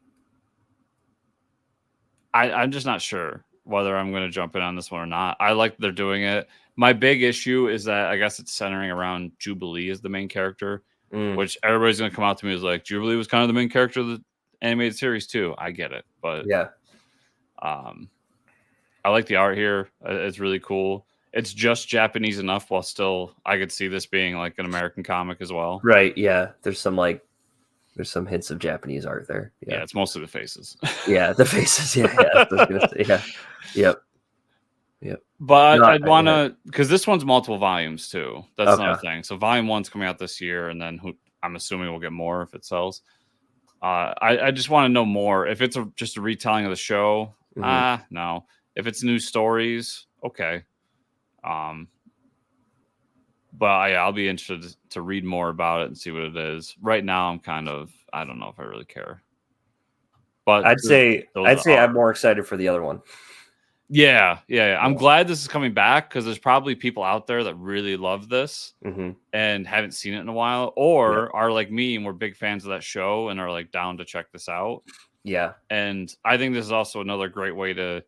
I'm just not sure whether I'm going to jump in on this one or not. I like that they're doing it. My big issue is that I guess it's centering around Jubilee as the main character, which everybody's going to come out to me as like, Jubilee was kind of the main character of the animated series too. I get it. But yeah, I like the art here. It's really cool. It's just Japanese enough while still I could see this being like an American comic as well. Right. Yeah. There's some hints of Japanese art there. Yeah, it's mostly the faces. Yeah, the faces. Yeah. I was gonna say, yeah. Yep. But No, I'd want to, because this one's multiple volumes too. That's Okay. another thing. So volume 1's coming out this year, and then I'm assuming we'll get more if it sells. I just want to know more. If it's just a retelling of the show, no. If it's new stories, okay. But I'll be interested to read more about it and see what it is. Right now, I'm kind of, I don't know if I really care. But I'd say I'm more excited for the other one. Yeah. I'm glad this is coming back because there's probably people out there that really love this and haven't seen it in a while, or are like me and we're big fans of that show and are like down to check this out. Yeah. And I think this is also another great way to,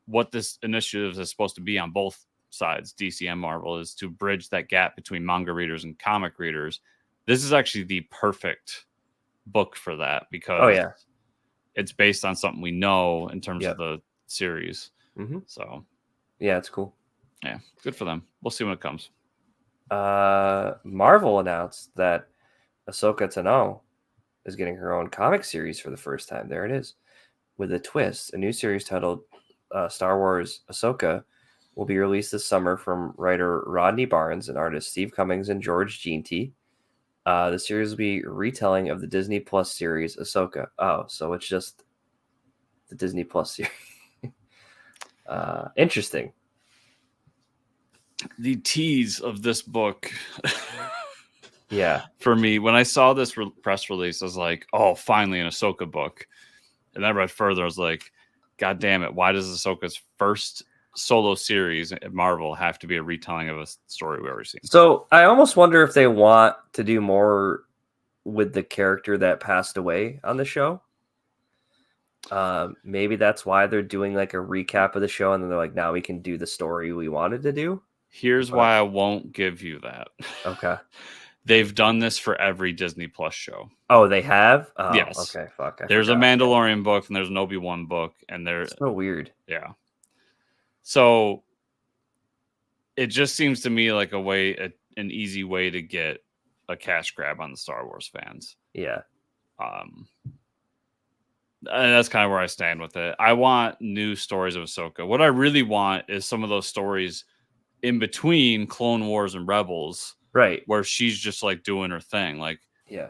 what this initiative is supposed to be on both sides, DC and Marvel, is to bridge that gap between manga readers and comic readers. This is actually the perfect book for that because it's based on something we know in terms of the series. So yeah, it's cool. Yeah, good for them. We'll see when it comes. Marvel announced that Ahsoka Tano is getting her own comic series for the first time. There it is, with a twist. A new series titled Star Wars Ahsoka will be released this summer from writer Rodney Barnes and artist Steve Cummings and George Jeanty. The series will be retelling of the Disney Plus series Ahsoka. Oh, so it's just the Disney Plus series. Interesting. The tease of this book. Yeah. For me, when I saw this press release, I was like, oh, finally an Ahsoka book. And then I read further, I was like, God damn it, why does Ahsoka's first solo series at Marvel have to be a retelling of a story we've already seen? So I almost wonder if they want to do more with the character that passed away on the show. Maybe that's why they're doing like a recap of the show, and then they're like, now we can do the story we wanted to do. Here's why I won't give you that. Okay. They've done this for every Disney Plus show. Oh, they have? Oh, yes. Okay, fuck. There's a Mandalorian book and there's an Obi-Wan book, and they're so weird. Yeah. So it just seems to me like an easy way to get a cash grab on the Star Wars fans. Yeah. And that's kind of where I stand with it. I want new stories of Ahsoka. What I really want is some of those stories in between Clone Wars and Rebels, right, where she's just like doing her thing. Like,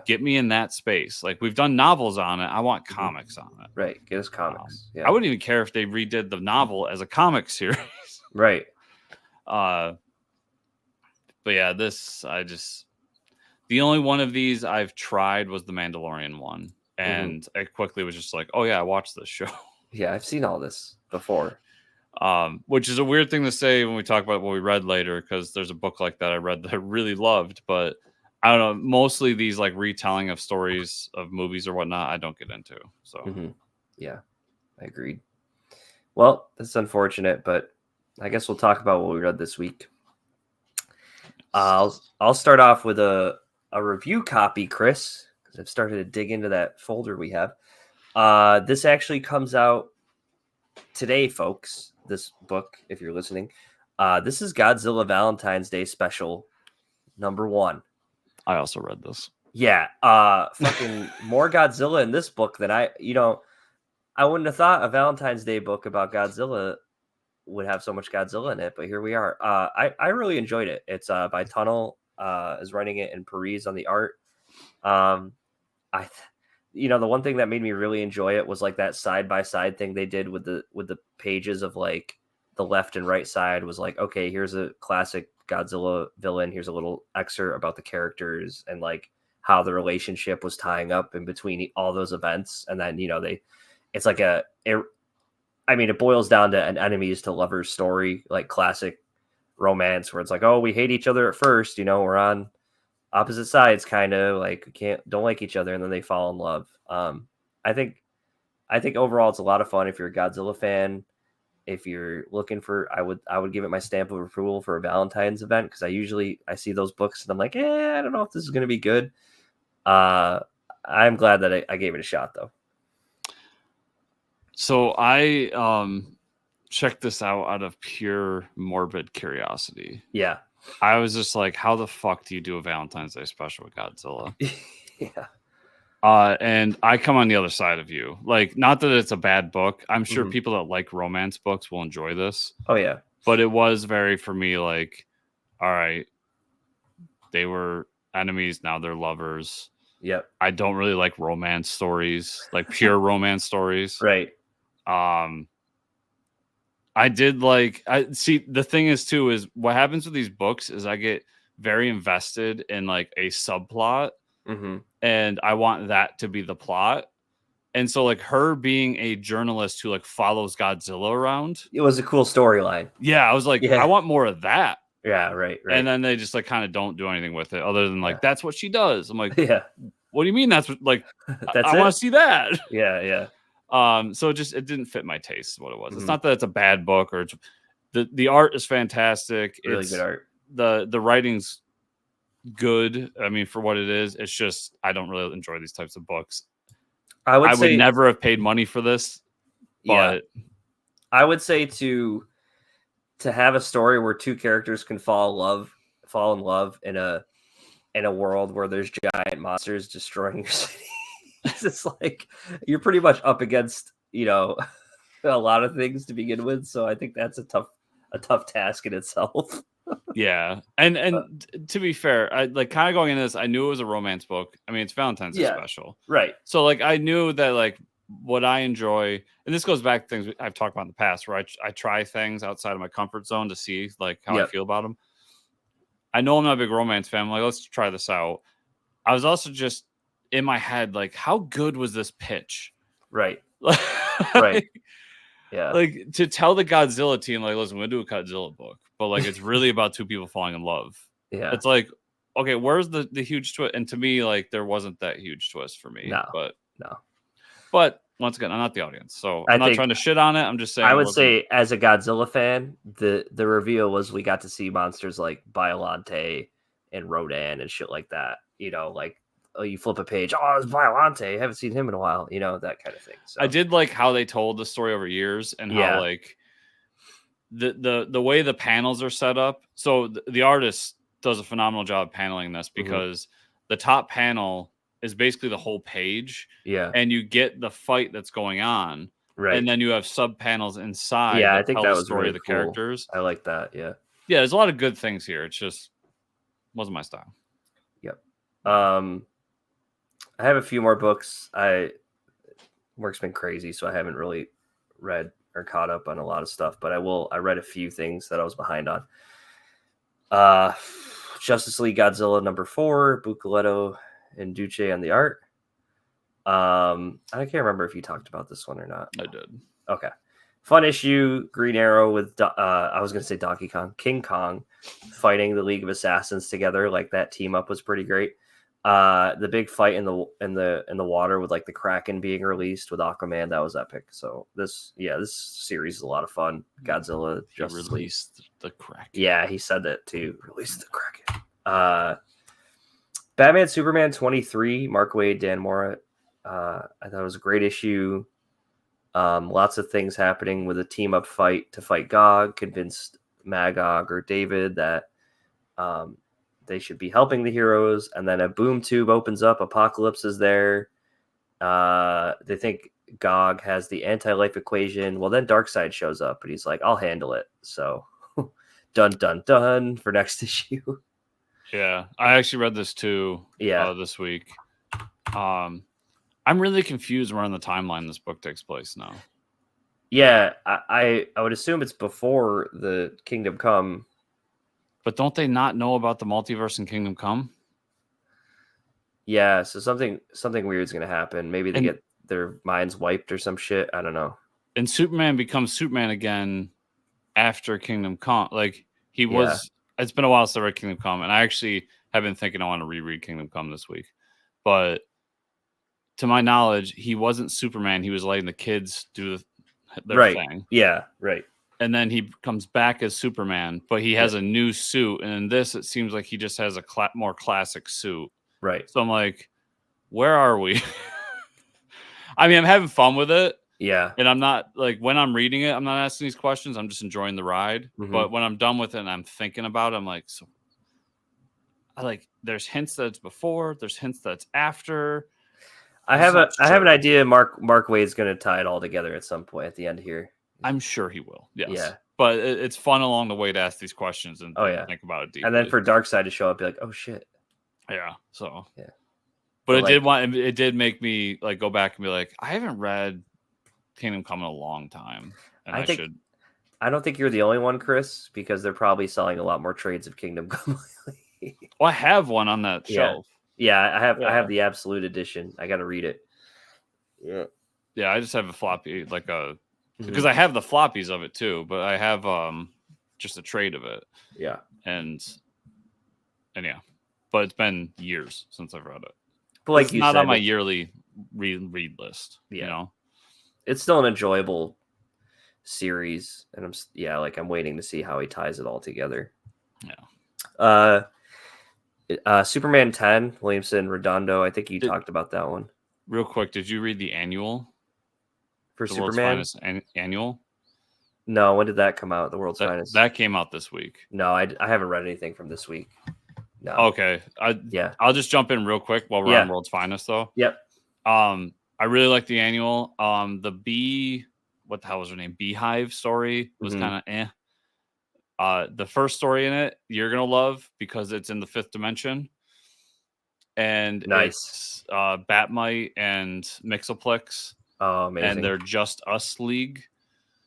get me in that space. Like, we've done novels on it. I want comics on it. Right, get us comics. I wouldn't even care if they redid the novel as a comic series. Right. But yeah, the only one of these I've tried was the Mandalorian one. And I quickly was just like, oh yeah, I watched this show. Yeah, I've seen all this before. Which is a weird thing to say when we talk about what we read later, because there's a book like that I read that I really loved, but I don't know, mostly these like retelling of stories of movies or whatnot, I don't get into. So yeah, I agreed. Well, that's unfortunate, but I guess we'll talk about what we read this week. I'll start off with a review copy, Chris, because I've started to dig into that folder we have. This actually comes out today, folks. This book, if you're listening, this is Godzilla Valentines Day Special #1. I also read this. Yeah, fucking more Godzilla in this book than I wouldn't have thought a Valentine's Day book about Godzilla would have so much Godzilla in it, but here we are. I really enjoyed it. It's by Tunnel, is writing it, in Paris on the art. The one thing that made me really enjoy it was like that side by side thing they did with the pages of like the left and right side was like, okay, here's a classic Godzilla villain. Here's a little excerpt about the characters and like how the relationship was tying up in between all those events. And then, it's like it boils down to an enemies to lovers story, like classic romance where it's like, oh, we hate each other at first, we're on opposite sides, kind of like don't like each other, and then they fall in love. I think overall it's a lot of fun if you're a Godzilla fan. If you're looking for, I would give it my stamp of approval for a Valentine's event, because I see those books and I'm like, I don't know if this is going to be good. I'm glad that I gave it a shot though. So I checked this out of pure morbid curiosity. Yeah. I was just like, how the fuck do you do a Valentine's Day special with Godzilla? Yeah. And I come on the other side of you. Like, not that it's a bad book. I'm sure Mhm. people that like romance books will enjoy this. Oh yeah. But it was very, for me, like, all right, they were enemies, now they're lovers. Yep. I don't really like romance stories, like pure romance stories. Right. I did like, I see, the thing is too, is what happens with these books is I get very invested in like a subplot, Mm-hmm. and I want that to be the plot. And so like her being a journalist who like follows Godzilla around. It was a cool storyline. Yeah. I was like, I Yeah. want more of that. Yeah. Right. And Right. then they just like kind of don't do anything with it other than like, Yeah. that's what she does. I'm like, Yeah. what do you mean? That's what, like, That's I it. want to see that. Yeah. Yeah. So it didn't fit my taste, is what it was. It's Mhm. not that it's a bad book or it's, the art is fantastic. Really It's good art. the writing's good. I mean, for what it is, it's just I don't really enjoy these types of books. I would say, never have paid money for this, but I would say to have a story where two characters can fall in love in a world where there's giant monsters destroying your city. It's just like you're pretty much up against, a lot of things to begin with. So I think that's a tough task in itself. yeah. And to be fair, I like kind of going into this, I knew it was a romance book. I mean, it's Valentine's Day Special. Right. So like I knew that like what I enjoy, and this goes back to things I've talked about in the past, where I try things outside of my comfort zone to see like how I feel about them. I know I'm not a big romance fan. I'm like, let's try this out. I was also just in my head, like, how good was this pitch? Right. Right. Yeah. Like to tell the Godzilla team, like, listen, we're gonna do a Godzilla book, but like it's really about two people falling in love. Yeah. It's like, okay, where's the huge twist? And to me, like, there wasn't that huge twist for me. No. But once again, I'm not the audience, so I'm I not think- trying to shit on it. I'm just saying. I would say, as a Godzilla fan, the reveal was we got to see monsters like Biollante and Rodan and shit like that. Like, oh, you flip a page, oh, it's Biollante. I haven't seen him in a while. That kind of thing. So I did like how they told the story over years and how like the way the panels are set up. So the artist does a phenomenal job of paneling this because the top panel is basically the whole page. Yeah. And you get the fight that's going on. Right. And then you have sub panels inside. Yeah, that I think tell that the was story really of the cool. characters. I like that. Yeah. Yeah, there's a lot of good things here. It's just wasn't my style. Yep. I have a few more books. Work's been crazy, so I haven't really read or caught up on a lot of stuff, but I read a few things that I was behind on. Justice League Godzilla #4, Bucoletto and Duce on the art. I can't remember if you talked about this one or not. I did. Okay. Fun issue, Green Arrow with I was gonna say Donkey Kong, King Kong fighting the League of Assassins together. Like, that team up was pretty great. The big fight in the water with like the Kraken being released with Aquaman, that was epic. So this series is a lot of fun. Godzilla just released the Kraken. Yeah, he said that too. Release the Kraken. Batman Superman 23, Mark Waid, Dan Mora. I thought it was a great issue. Lots of things happening with a team up fight to fight Gog, convinced Magog or David that they should be helping the heroes, and then a boom tube opens up, Apocalypse is there. They think Gog has the anti-life equation. Well, then Darkseid shows up and he's like, I'll handle it. So dun dun dun for next issue. Yeah, I actually read this too. This week. I'm really confused where on the timeline this book takes place now. Yeah, I would assume it's before the Kingdom Come. But don't they not know about the multiverse in Kingdom Come? Yeah, so something weird is going to happen. Maybe they get their minds wiped or some shit. I don't know. And Superman becomes Superman again after Kingdom Come. Like, he was... It's been a while since I read Kingdom Come, and I actually have been thinking I want to reread Kingdom Come this week. But to my knowledge, he wasn't Superman. He was letting the kids do their thing. Yeah, right. And then he comes back as Superman, but he has a new suit. And in this, it seems like he just has a more classic suit. Right. So I'm like, where are we? I mean, I'm having fun with it. Yeah. And I'm not, like, when I'm reading it, I'm not asking these questions. I'm just enjoying the ride. Mm-hmm. But when I'm done with it and I'm thinking about it, I'm like, so there's hints that it's before, there's hints that it's after. I have an idea. Mark Waid's going to tie it all together at some point at the end here. I'm sure he will. Yes. Yeah. But it's fun along the way to ask these questions and think about it deeply. And then for Darkseid to show up, be like, oh shit. Yeah. So yeah. But it did make me like go back and be like, I haven't read Kingdom Come in a long time, and I don't think you're the only one, Chris, because they're probably selling a lot more trades of Kingdom Come lately. Well, I have one on that shelf. Yeah, I have the Absolute Edition. I got to read it. Yeah, I just have a floppy, because I have the floppies of it too, but I have just a trade of it. Yeah, and yeah, but it's been years since I've read it. But like it's not on my yearly read list. You know, it's still an enjoyable series, and I'm waiting to see how he ties it all together. Superman 10, Williamson Redondo. I think you talked about that one real quick. Did you read the annual for Superman? World's Finest annual? No, when did that come out? The World's Finest. That came out this week. No, I haven't read anything from this week. No. Okay. I'll just jump in real quick while we're on World's Finest though. Yep. I really like the annual. What the hell was her name? Beehive story was kind of the first story in it you're gonna love because it's in the 5th dimension, and nice. It's Batmite and Mixoplex. Oh, amazing! And they're Just Us League.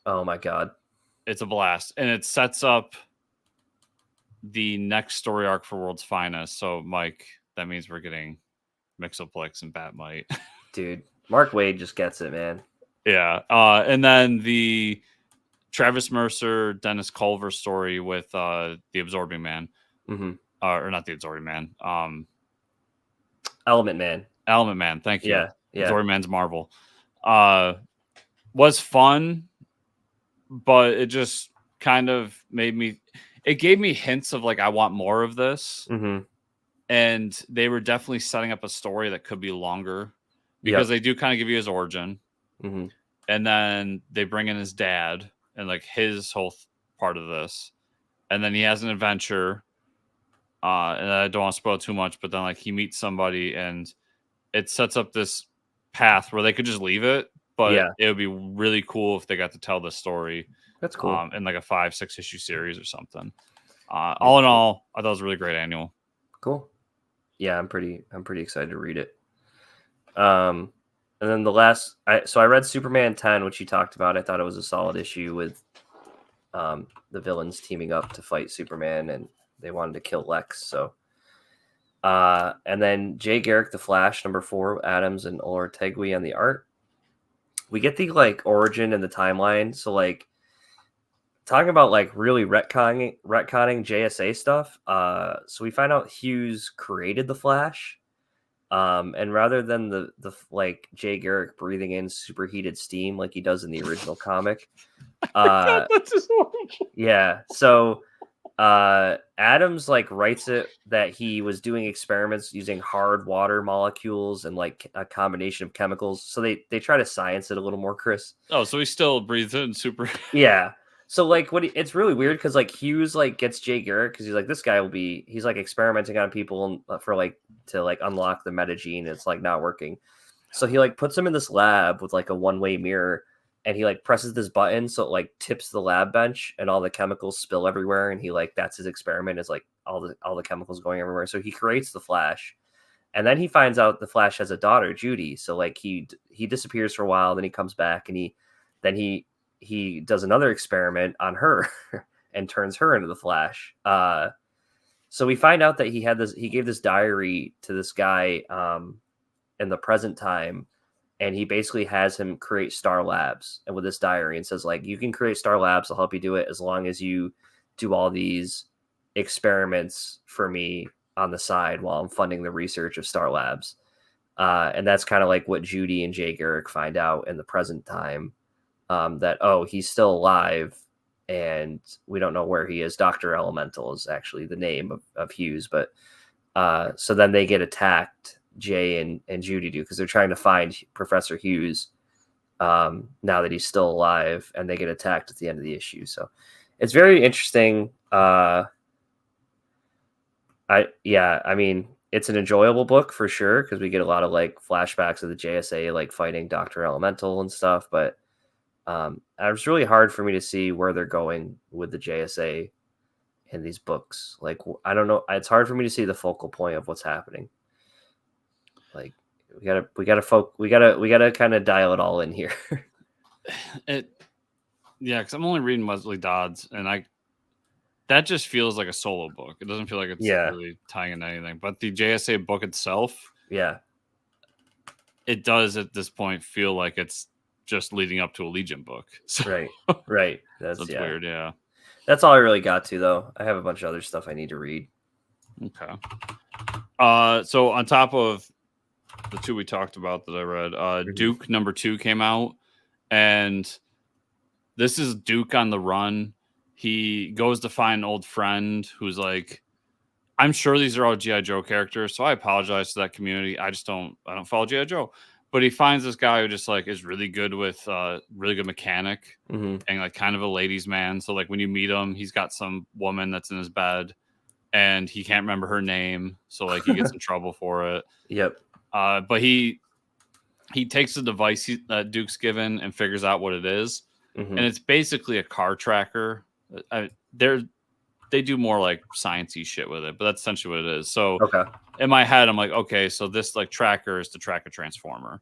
Oh my god, it's a blast, and it sets up the next story arc for World's Finest. So, Mike, that means we're getting Mixoplex and Batmite. Dude, Mark Waid just gets it, man. Yeah. And then the Travis Mercer, Dennis Culver story with the Absorbing Man. Or not the Absorbing Man. Element Man. Element Man, thank you. Yeah. Absorbing Man's Marvel. Was fun, but it just kind of it gave me hints of like, I want more of this. And they were definitely setting up a story that could be longer because they do kind of give you his origin. And then they bring in his dad and like his whole part of this. And then he has an adventure. And I don't want to spoil too much, but then like he meets somebody and it sets up this path where they could just leave it. But it would be really cool if they got to tell this story. That's cool. In like a 5-6 issue series or something. All in all, I thought it was a really great annual. Cool. Yeah, I'm pretty excited to read it. And then I read Superman 10, which you talked about. I thought it was a solid issue with the villains teaming up to fight Superman, and they wanted to kill Lex. So, and then Jay Garrick, The Flash, number 4, Adams and Ortegui on the art. We get the like origin and the timeline. So like talking about like really retconning JSA stuff. So we find out Hughes created the Flash. And rather than the like Jay Garrick breathing in superheated steam like he does in the original comic, so Adams like writes it that he was doing experiments using hard water molecules and like a combination of chemicals. So they try to science it a little more, Chris. Oh, so he still breathes in super. Yeah. So like it's really weird because like Hughes like gets Jay Garrick because he's like, this guy he's like experimenting on people for like to like unlock the metagene. It's like not working. So he like puts him in this lab with like a one-way mirror, and he like presses this button so it like tips the lab bench and all the chemicals spill everywhere. And he like, that's his experiment, is like all the chemicals going everywhere. So he creates the Flash, and then he finds out the Flash has a daughter, Judy. So like he disappears for a while, then he comes back, and he does another experiment on her and turns her into the Flash. So we find out that he gave this diary to this guy in the present time, and he basically has him create Star Labs and with this diary, and says like, you can create Star Labs, I'll help you do it as long as you do all these experiments for me on the side while I'm funding the research of Star Labs. And that's kind of like what Judy and Jay Garrick find out in the present time. That, he's still alive and we don't know where he is. Dr. Elemental is actually the name of Hughes. But so then they get attacked, Jay and Judy do, because they're trying to find Professor Hughes now that he's still alive, and they get attacked at the end of the issue. So it's very interesting. I mean, it's an enjoyable book for sure because we get a lot of like flashbacks of the JSA like fighting Dr. Elemental and stuff. But it was really hard for me to see where they're going with the JSA in these books. Like I don't know, it's hard for me to see the focal point of what's happening. Like we gotta kind of dial it all in here. Because I'm only reading Wesley Dodds, and that just feels like a solo book. It doesn't feel like it's really tying into anything. But the JSA book itself, it does at this point feel like it's just leading up to a Legion book. So, right. That's weird. Yeah, that's all I really got to though. I have a bunch of other stuff I need to read. Okay. So on top of the two we talked about that I read, Duke #2 came out, and this is Duke on the run. He goes to find an old friend who's like, I'm sure these are all G.I. Joe characters, so I apologize to that community. I don't follow G.I. Joe. But he finds this guy who just like is really good with really good mechanic and like kind of a ladies' man. So like when you meet him, he's got some woman that's in his bed and he can't remember her name. So like he gets in trouble for it. Yep. But he takes the device that Duke's given and figures out what it is. And it's basically a car tracker. They do more like sciencey shit with it, but that's essentially what it is. So in my head, I'm like, okay, so this like tracker is to track a transformer.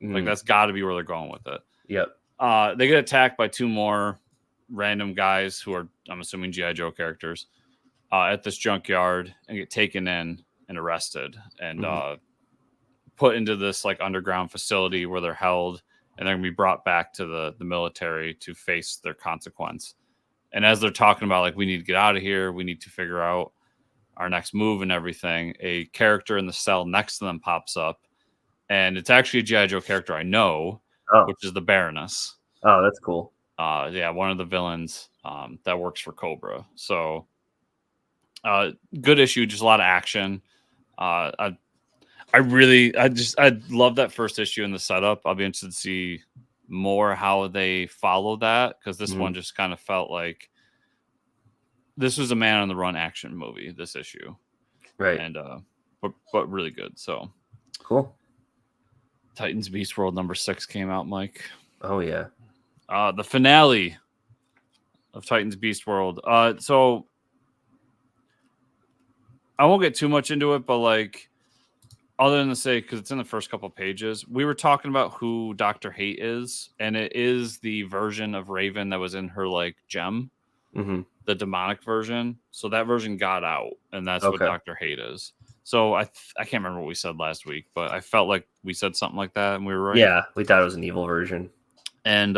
Like that's got to be where they're going with it. Yep. They get attacked by two more random guys who are, I'm assuming, G.I. Joe characters at this junkyard and get taken in and arrested and put into this like underground facility where they're held, and they're gonna be brought back to the military to face their consequence. And as they're talking about like, we need to get out of here, we need to figure out our next move and everything, a character in the cell next to them pops up, and it's actually a G.I. Joe character I know, which is the Baroness. Oh, that's cool. One of the villains that works for Cobra. So good issue, just a lot of action. I love that first issue in the setup. I'll be interested to see more how they follow that, because this one just kind of felt like this was a Man on the Run action movie, this issue, right? And but really good. So cool. Titans Beast World #6 came out, Mike. Oh yeah. The finale of Titans Beast World. So I won't get too much into it, but like, other than to say, because it's in the first couple of pages, we were talking about who Dr. Hate is, and it is the version of Raven that was in her like gem, the demonic version. So that version got out, and that's what Dr. Hate is. So I can't remember what we said last week, but I felt like we said something like that, and we were right. Yeah, we thought it was an evil version. And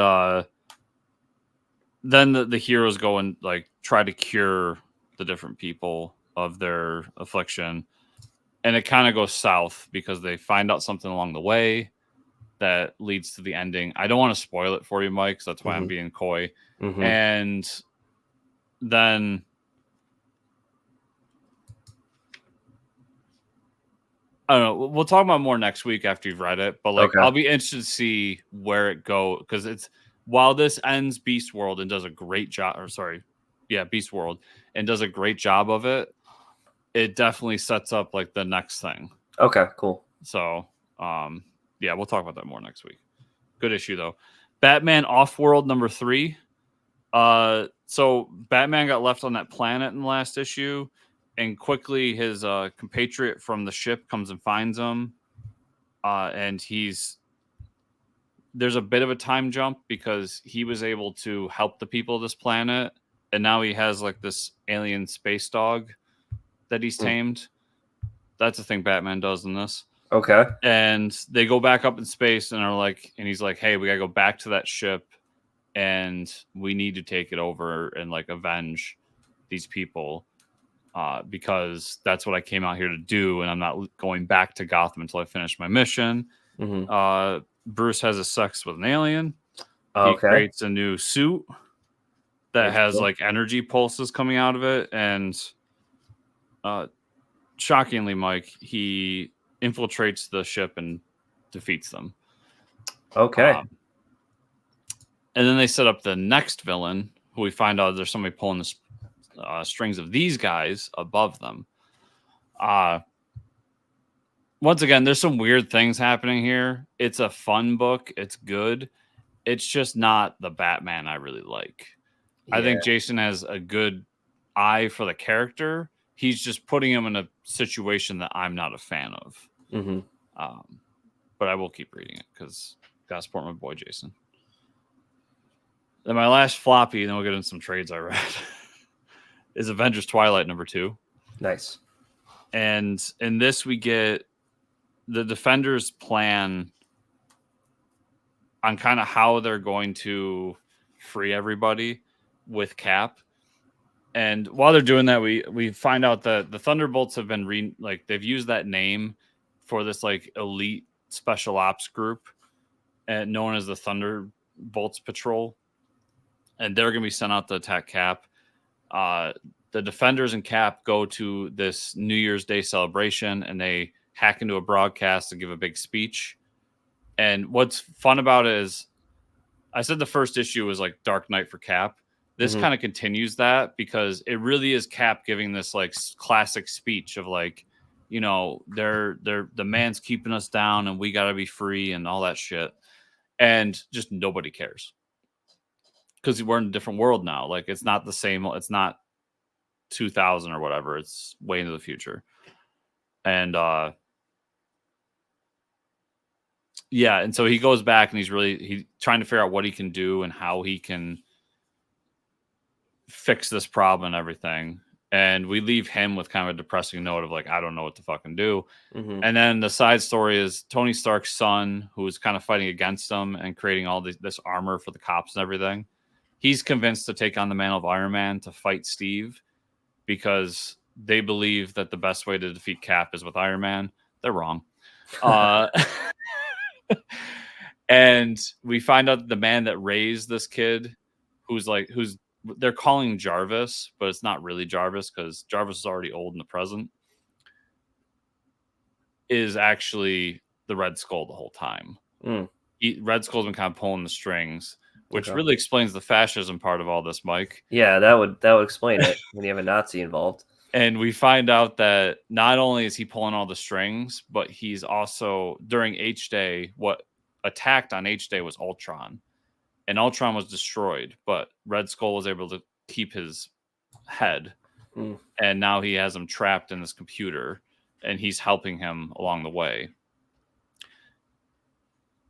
then the heroes go and like try to cure the different people of their affliction. And it kind of goes south because they find out something along the way that leads to the ending. I don't want to spoil it for you, Mike, so that's why I'm being coy. And then I don't know. We'll talk about more next week after you've read it. But like, I'll be interested to see where it goes, because it's, while this ends Beast World and does a great job, Beast World, and does a great job of it, it definitely sets up like the next thing. Okay, cool. So, we'll talk about that more next week. Good issue though. Batman Offworld #3. So Batman got left on that planet in the last issue, and quickly his compatriot from the ship comes and finds him. And there's a bit of a time jump because he was able to help the people of this planet, and now he has like this alien space dog that he's tamed. That's the thing Batman does in this. Okay. And they go back up in space and he's like, hey, we gotta go back to that ship and we need to take it over and like avenge these people because that's what I came out here to do, and I'm not going back to Gotham until I finish my mission. Bruce has a sex with an alien. He creates a new suit that has like energy pulses coming out of it, and shockingly, Mike, he infiltrates the ship and defeats them. And then they set up the next villain, who we find out there's somebody pulling the strings of these guys above them. once again, there's some weird things happening here. It's a fun book. It's good. It's just not the Batman I really like. Yeah. I think Jason has a good eye for the character. He's just putting him in a situation that I'm not a fan of. Mm-hmm. But I will keep reading it because gotta support my boy Jason. Then my last floppy, and then we'll get into some trades I read, is Avengers Twilight #2. Nice. And in this, we get the Defenders' plan on kind of how they're going to free everybody with Cap. And while they're doing that, we find out that the Thunderbolts have been they've used that name for this like elite special ops group, and known as the Thunderbolts Patrol, and they're going to be sent out to attack Cap. The Defenders and Cap go to this New Year's Day celebration, and they hack into a broadcast to give a big speech. And what's fun about it is, I said the first issue was like Dark Knight for Cap. This kind of continues that, because it really is Cap giving this like classic speech of like, you know, the man's keeping us down and we got to be free and all that shit. And just nobody cares, because we're in a different world now. Like, it's not the same. It's not 2000 or whatever. It's way into the future. And yeah, and so he goes back and he's trying to figure out what he can do and how he can fix this problem and everything. And we leave him with kind of a depressing note of like, I don't know what to fucking do. And then the side story is Tony Stark's son, who is kind of fighting against him and creating all this armor for the cops and everything. He's convinced to take on the mantle of Iron Man to fight Steve, because they believe that the best way to defeat Cap is with Iron Man. They're wrong. And we find out that the man that raised this kid, who's they're calling Jarvis, but it's not really Jarvis, because Jarvis is already old in the present, is actually the Red Skull the whole time. Red Skull's been kind of pulling the strings, which really explains the fascism part of all this, Mike. Yeah, that would explain it when you have a Nazi involved. And we find out that not only is he pulling all the strings, but he's also, during H-Day, what attacked on H-Day was Ultron. And Ultron was destroyed, but Red Skull was able to keep his head. And now he has him trapped in this computer, and he's helping him along the way.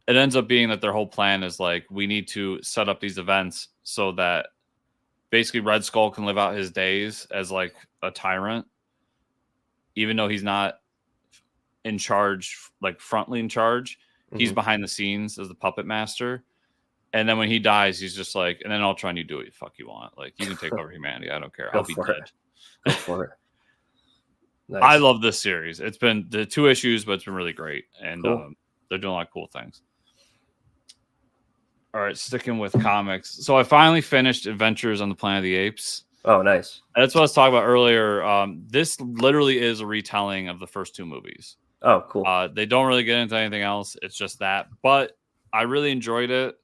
It ends up being that their whole plan is like, we need to set up these events so that basically Red Skull can live out his days as like a tyrant, even though he's not in charge, like frontally in charge. He's behind the scenes as the puppet master. And then when he dies, he's just like, and then Ultron, you do what the fuck you want. Like, you can take over humanity. I don't care. I'll be dead. Go for it. Nice. I love this series. It's been the 2 issues, but it's been really great. And they're doing a lot of cool things. All right, sticking with comics. So I finally finished Adventures on the Planet of the Apes. Oh, nice. That's what I was talking about earlier. This literally is a retelling of the first 2 movies. Oh, cool. They don't really get into anything else. It's just that. But I really enjoyed it.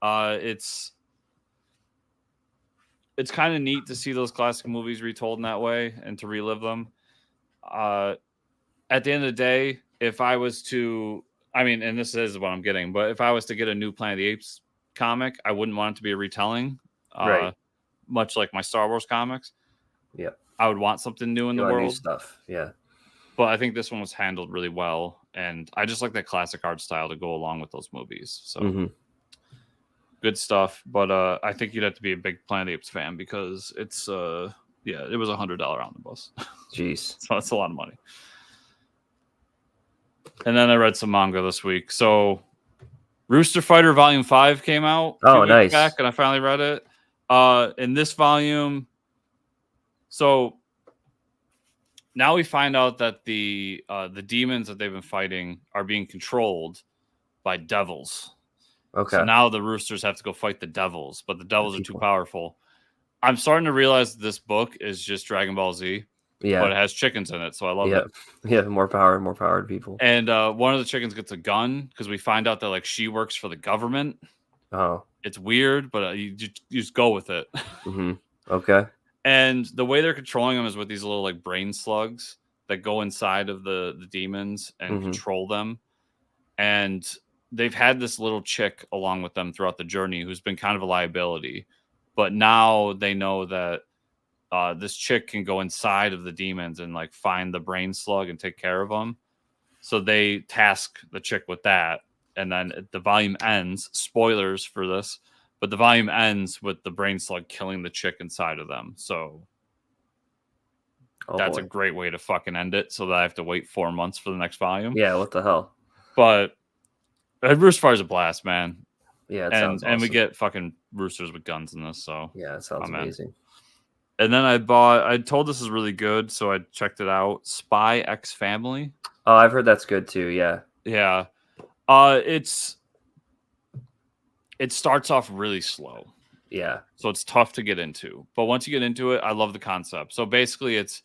It's kind of neat to see those classic movies retold in that way and to relive them. At the end of the day, if I was to, and this is what I'm getting, but if I was to get a new Planet of the Apes comic, I wouldn't want it to be a retelling, right? Much like my Star Wars comics. Yeah, I would want something new in the world. New stuff. Yeah, but I think this one was handled really well, and I just like that classic art style to go along with those movies. So. Good stuff, but I think you'd have to be a big Planet of the Apes fan, because it's it was $100 omnibus. Jeez, so that's a lot of money. And then I read some manga this week. So Rooster Fighter Volume 5 came out. Oh, nice! Back, and I finally read it. In this volume, so now we find out that the demons that they've been fighting are being controlled by devils. Okay. So now the Roosters have to go fight the devils, but the devils are too powerful. I'm starting to realize this book is just Dragon Ball Z, but it has chickens in it, so I love it. Yeah, more power to people. And one of the chickens gets a gun, because we find out that like she works for the government. Oh. It's weird, but you just go with it. Okay. And the way they're controlling them is with these little like brain slugs that go inside of the demons and control them. And they've had this little chick along with them throughout the journey who's been kind of a liability. But now they know that this chick can go inside of the demons and like find the brain slug and take care of them. So they task the chick with that. And then the volume ends, spoilers for this, but the volume ends with the brain slug killing the chick inside of them. So that's a great way to fucking end it, so that I have to wait 4 months for the next volume. Yeah, what the hell? But Rooster Fighter's a blast, man. Yeah, it sounds awesome. And we get fucking roosters with guns in this, so yeah, it sounds amazing. And then I told this is really good, so I checked it out. SpyXFamily. Oh, I've heard that's good too. Yeah. Yeah. It starts off really slow. Yeah. So it's tough to get into. But once you get into it, I love the concept. So basically it's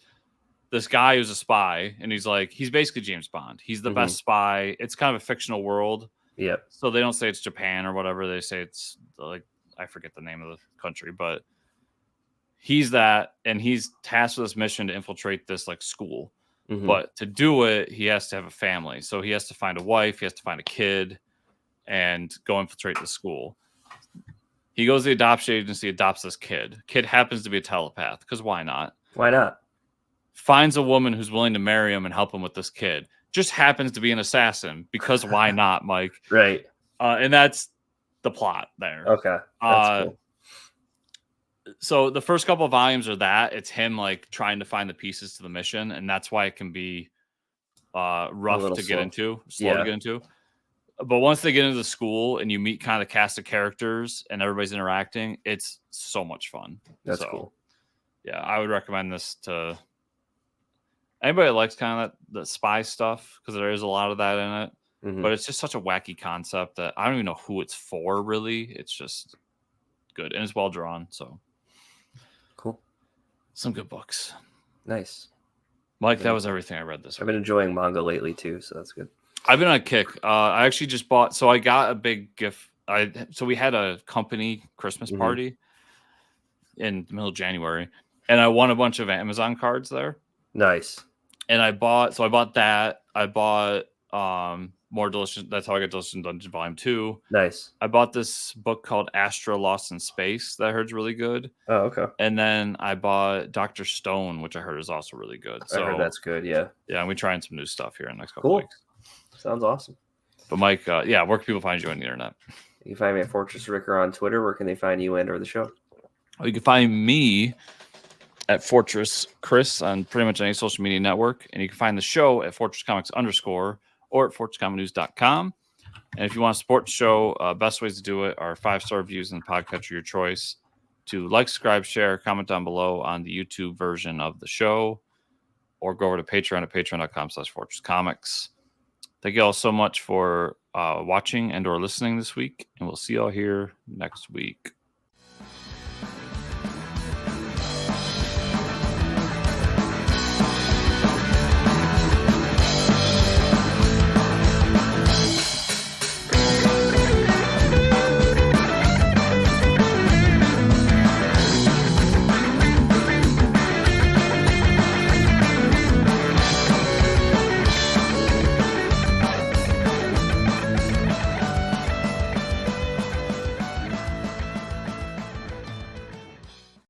this guy who's a spy, and he's basically James Bond. He's the best spy. It's kind of a fictional world. Yep. So they don't say it's Japan or whatever. They say it's like, I forget the name of the country, but he's that, and he's tasked with this mission to infiltrate this like school. But to do it, he has to have a family. So he has to find a wife, he has to find a kid, and go infiltrate the school. He goes to the adoption agency, adopts this kid. Kid happens to be a telepath, because why not? Why not? Finds a woman who's willing to marry him and help him with this kid. Just happens to be an assassin, because why not, Mike? Right. And that's the plot there. Okay. That's cool. So the first couple of volumes are that. It's him like trying to find the pieces to the mission, and that's why it can be rough to get into, slow to get into. But once they get into the school and you meet kind of the cast of characters and everybody's interacting, it's so much fun. That's cool. Yeah, I would recommend this to anybody that likes kind of the spy stuff, because there is a lot of that in it. But it's just such a wacky concept that I don't even know who it's for, really. It's just good, and it's well drawn. So cool. Some good books. Nice. Mike, that was everything I read this week. I've been enjoying manga lately too, so that's good. I've been on a kick. I actually just bought, so I got a big gift. So we had a company Christmas party in the middle of January, and I won a bunch of Amazon cards there. Nice. And I bought that. I bought more Delicious. That's how I got Delicious Dungeon Volume 2. Nice. I bought this book called Astra Lost in Space that I heard's really good. Oh, okay. And then I bought Dr. Stone, which I heard is also really good. So I heard that's good, yeah. Yeah, and we're trying some new stuff here in the next couple of weeks. Sounds awesome. But Mike, where can people find you on the internet? You can find me at Fortress Ricker on Twitter. Where can they find you and or the show? Well, you can find me at Fortress Chris on pretty much any social media network. And you can find the show at Fortress Comics _ or at fortresscomicnews.com. And if you want to support the show, best ways to do it are 5-star reviews in the podcatcher of your choice. To like, subscribe, share, comment down below on the YouTube version of the show, or go over to Patreon at patreon.com/fortresscomics. Thank you all so much for watching and or listening this week, and we'll see you all here next week.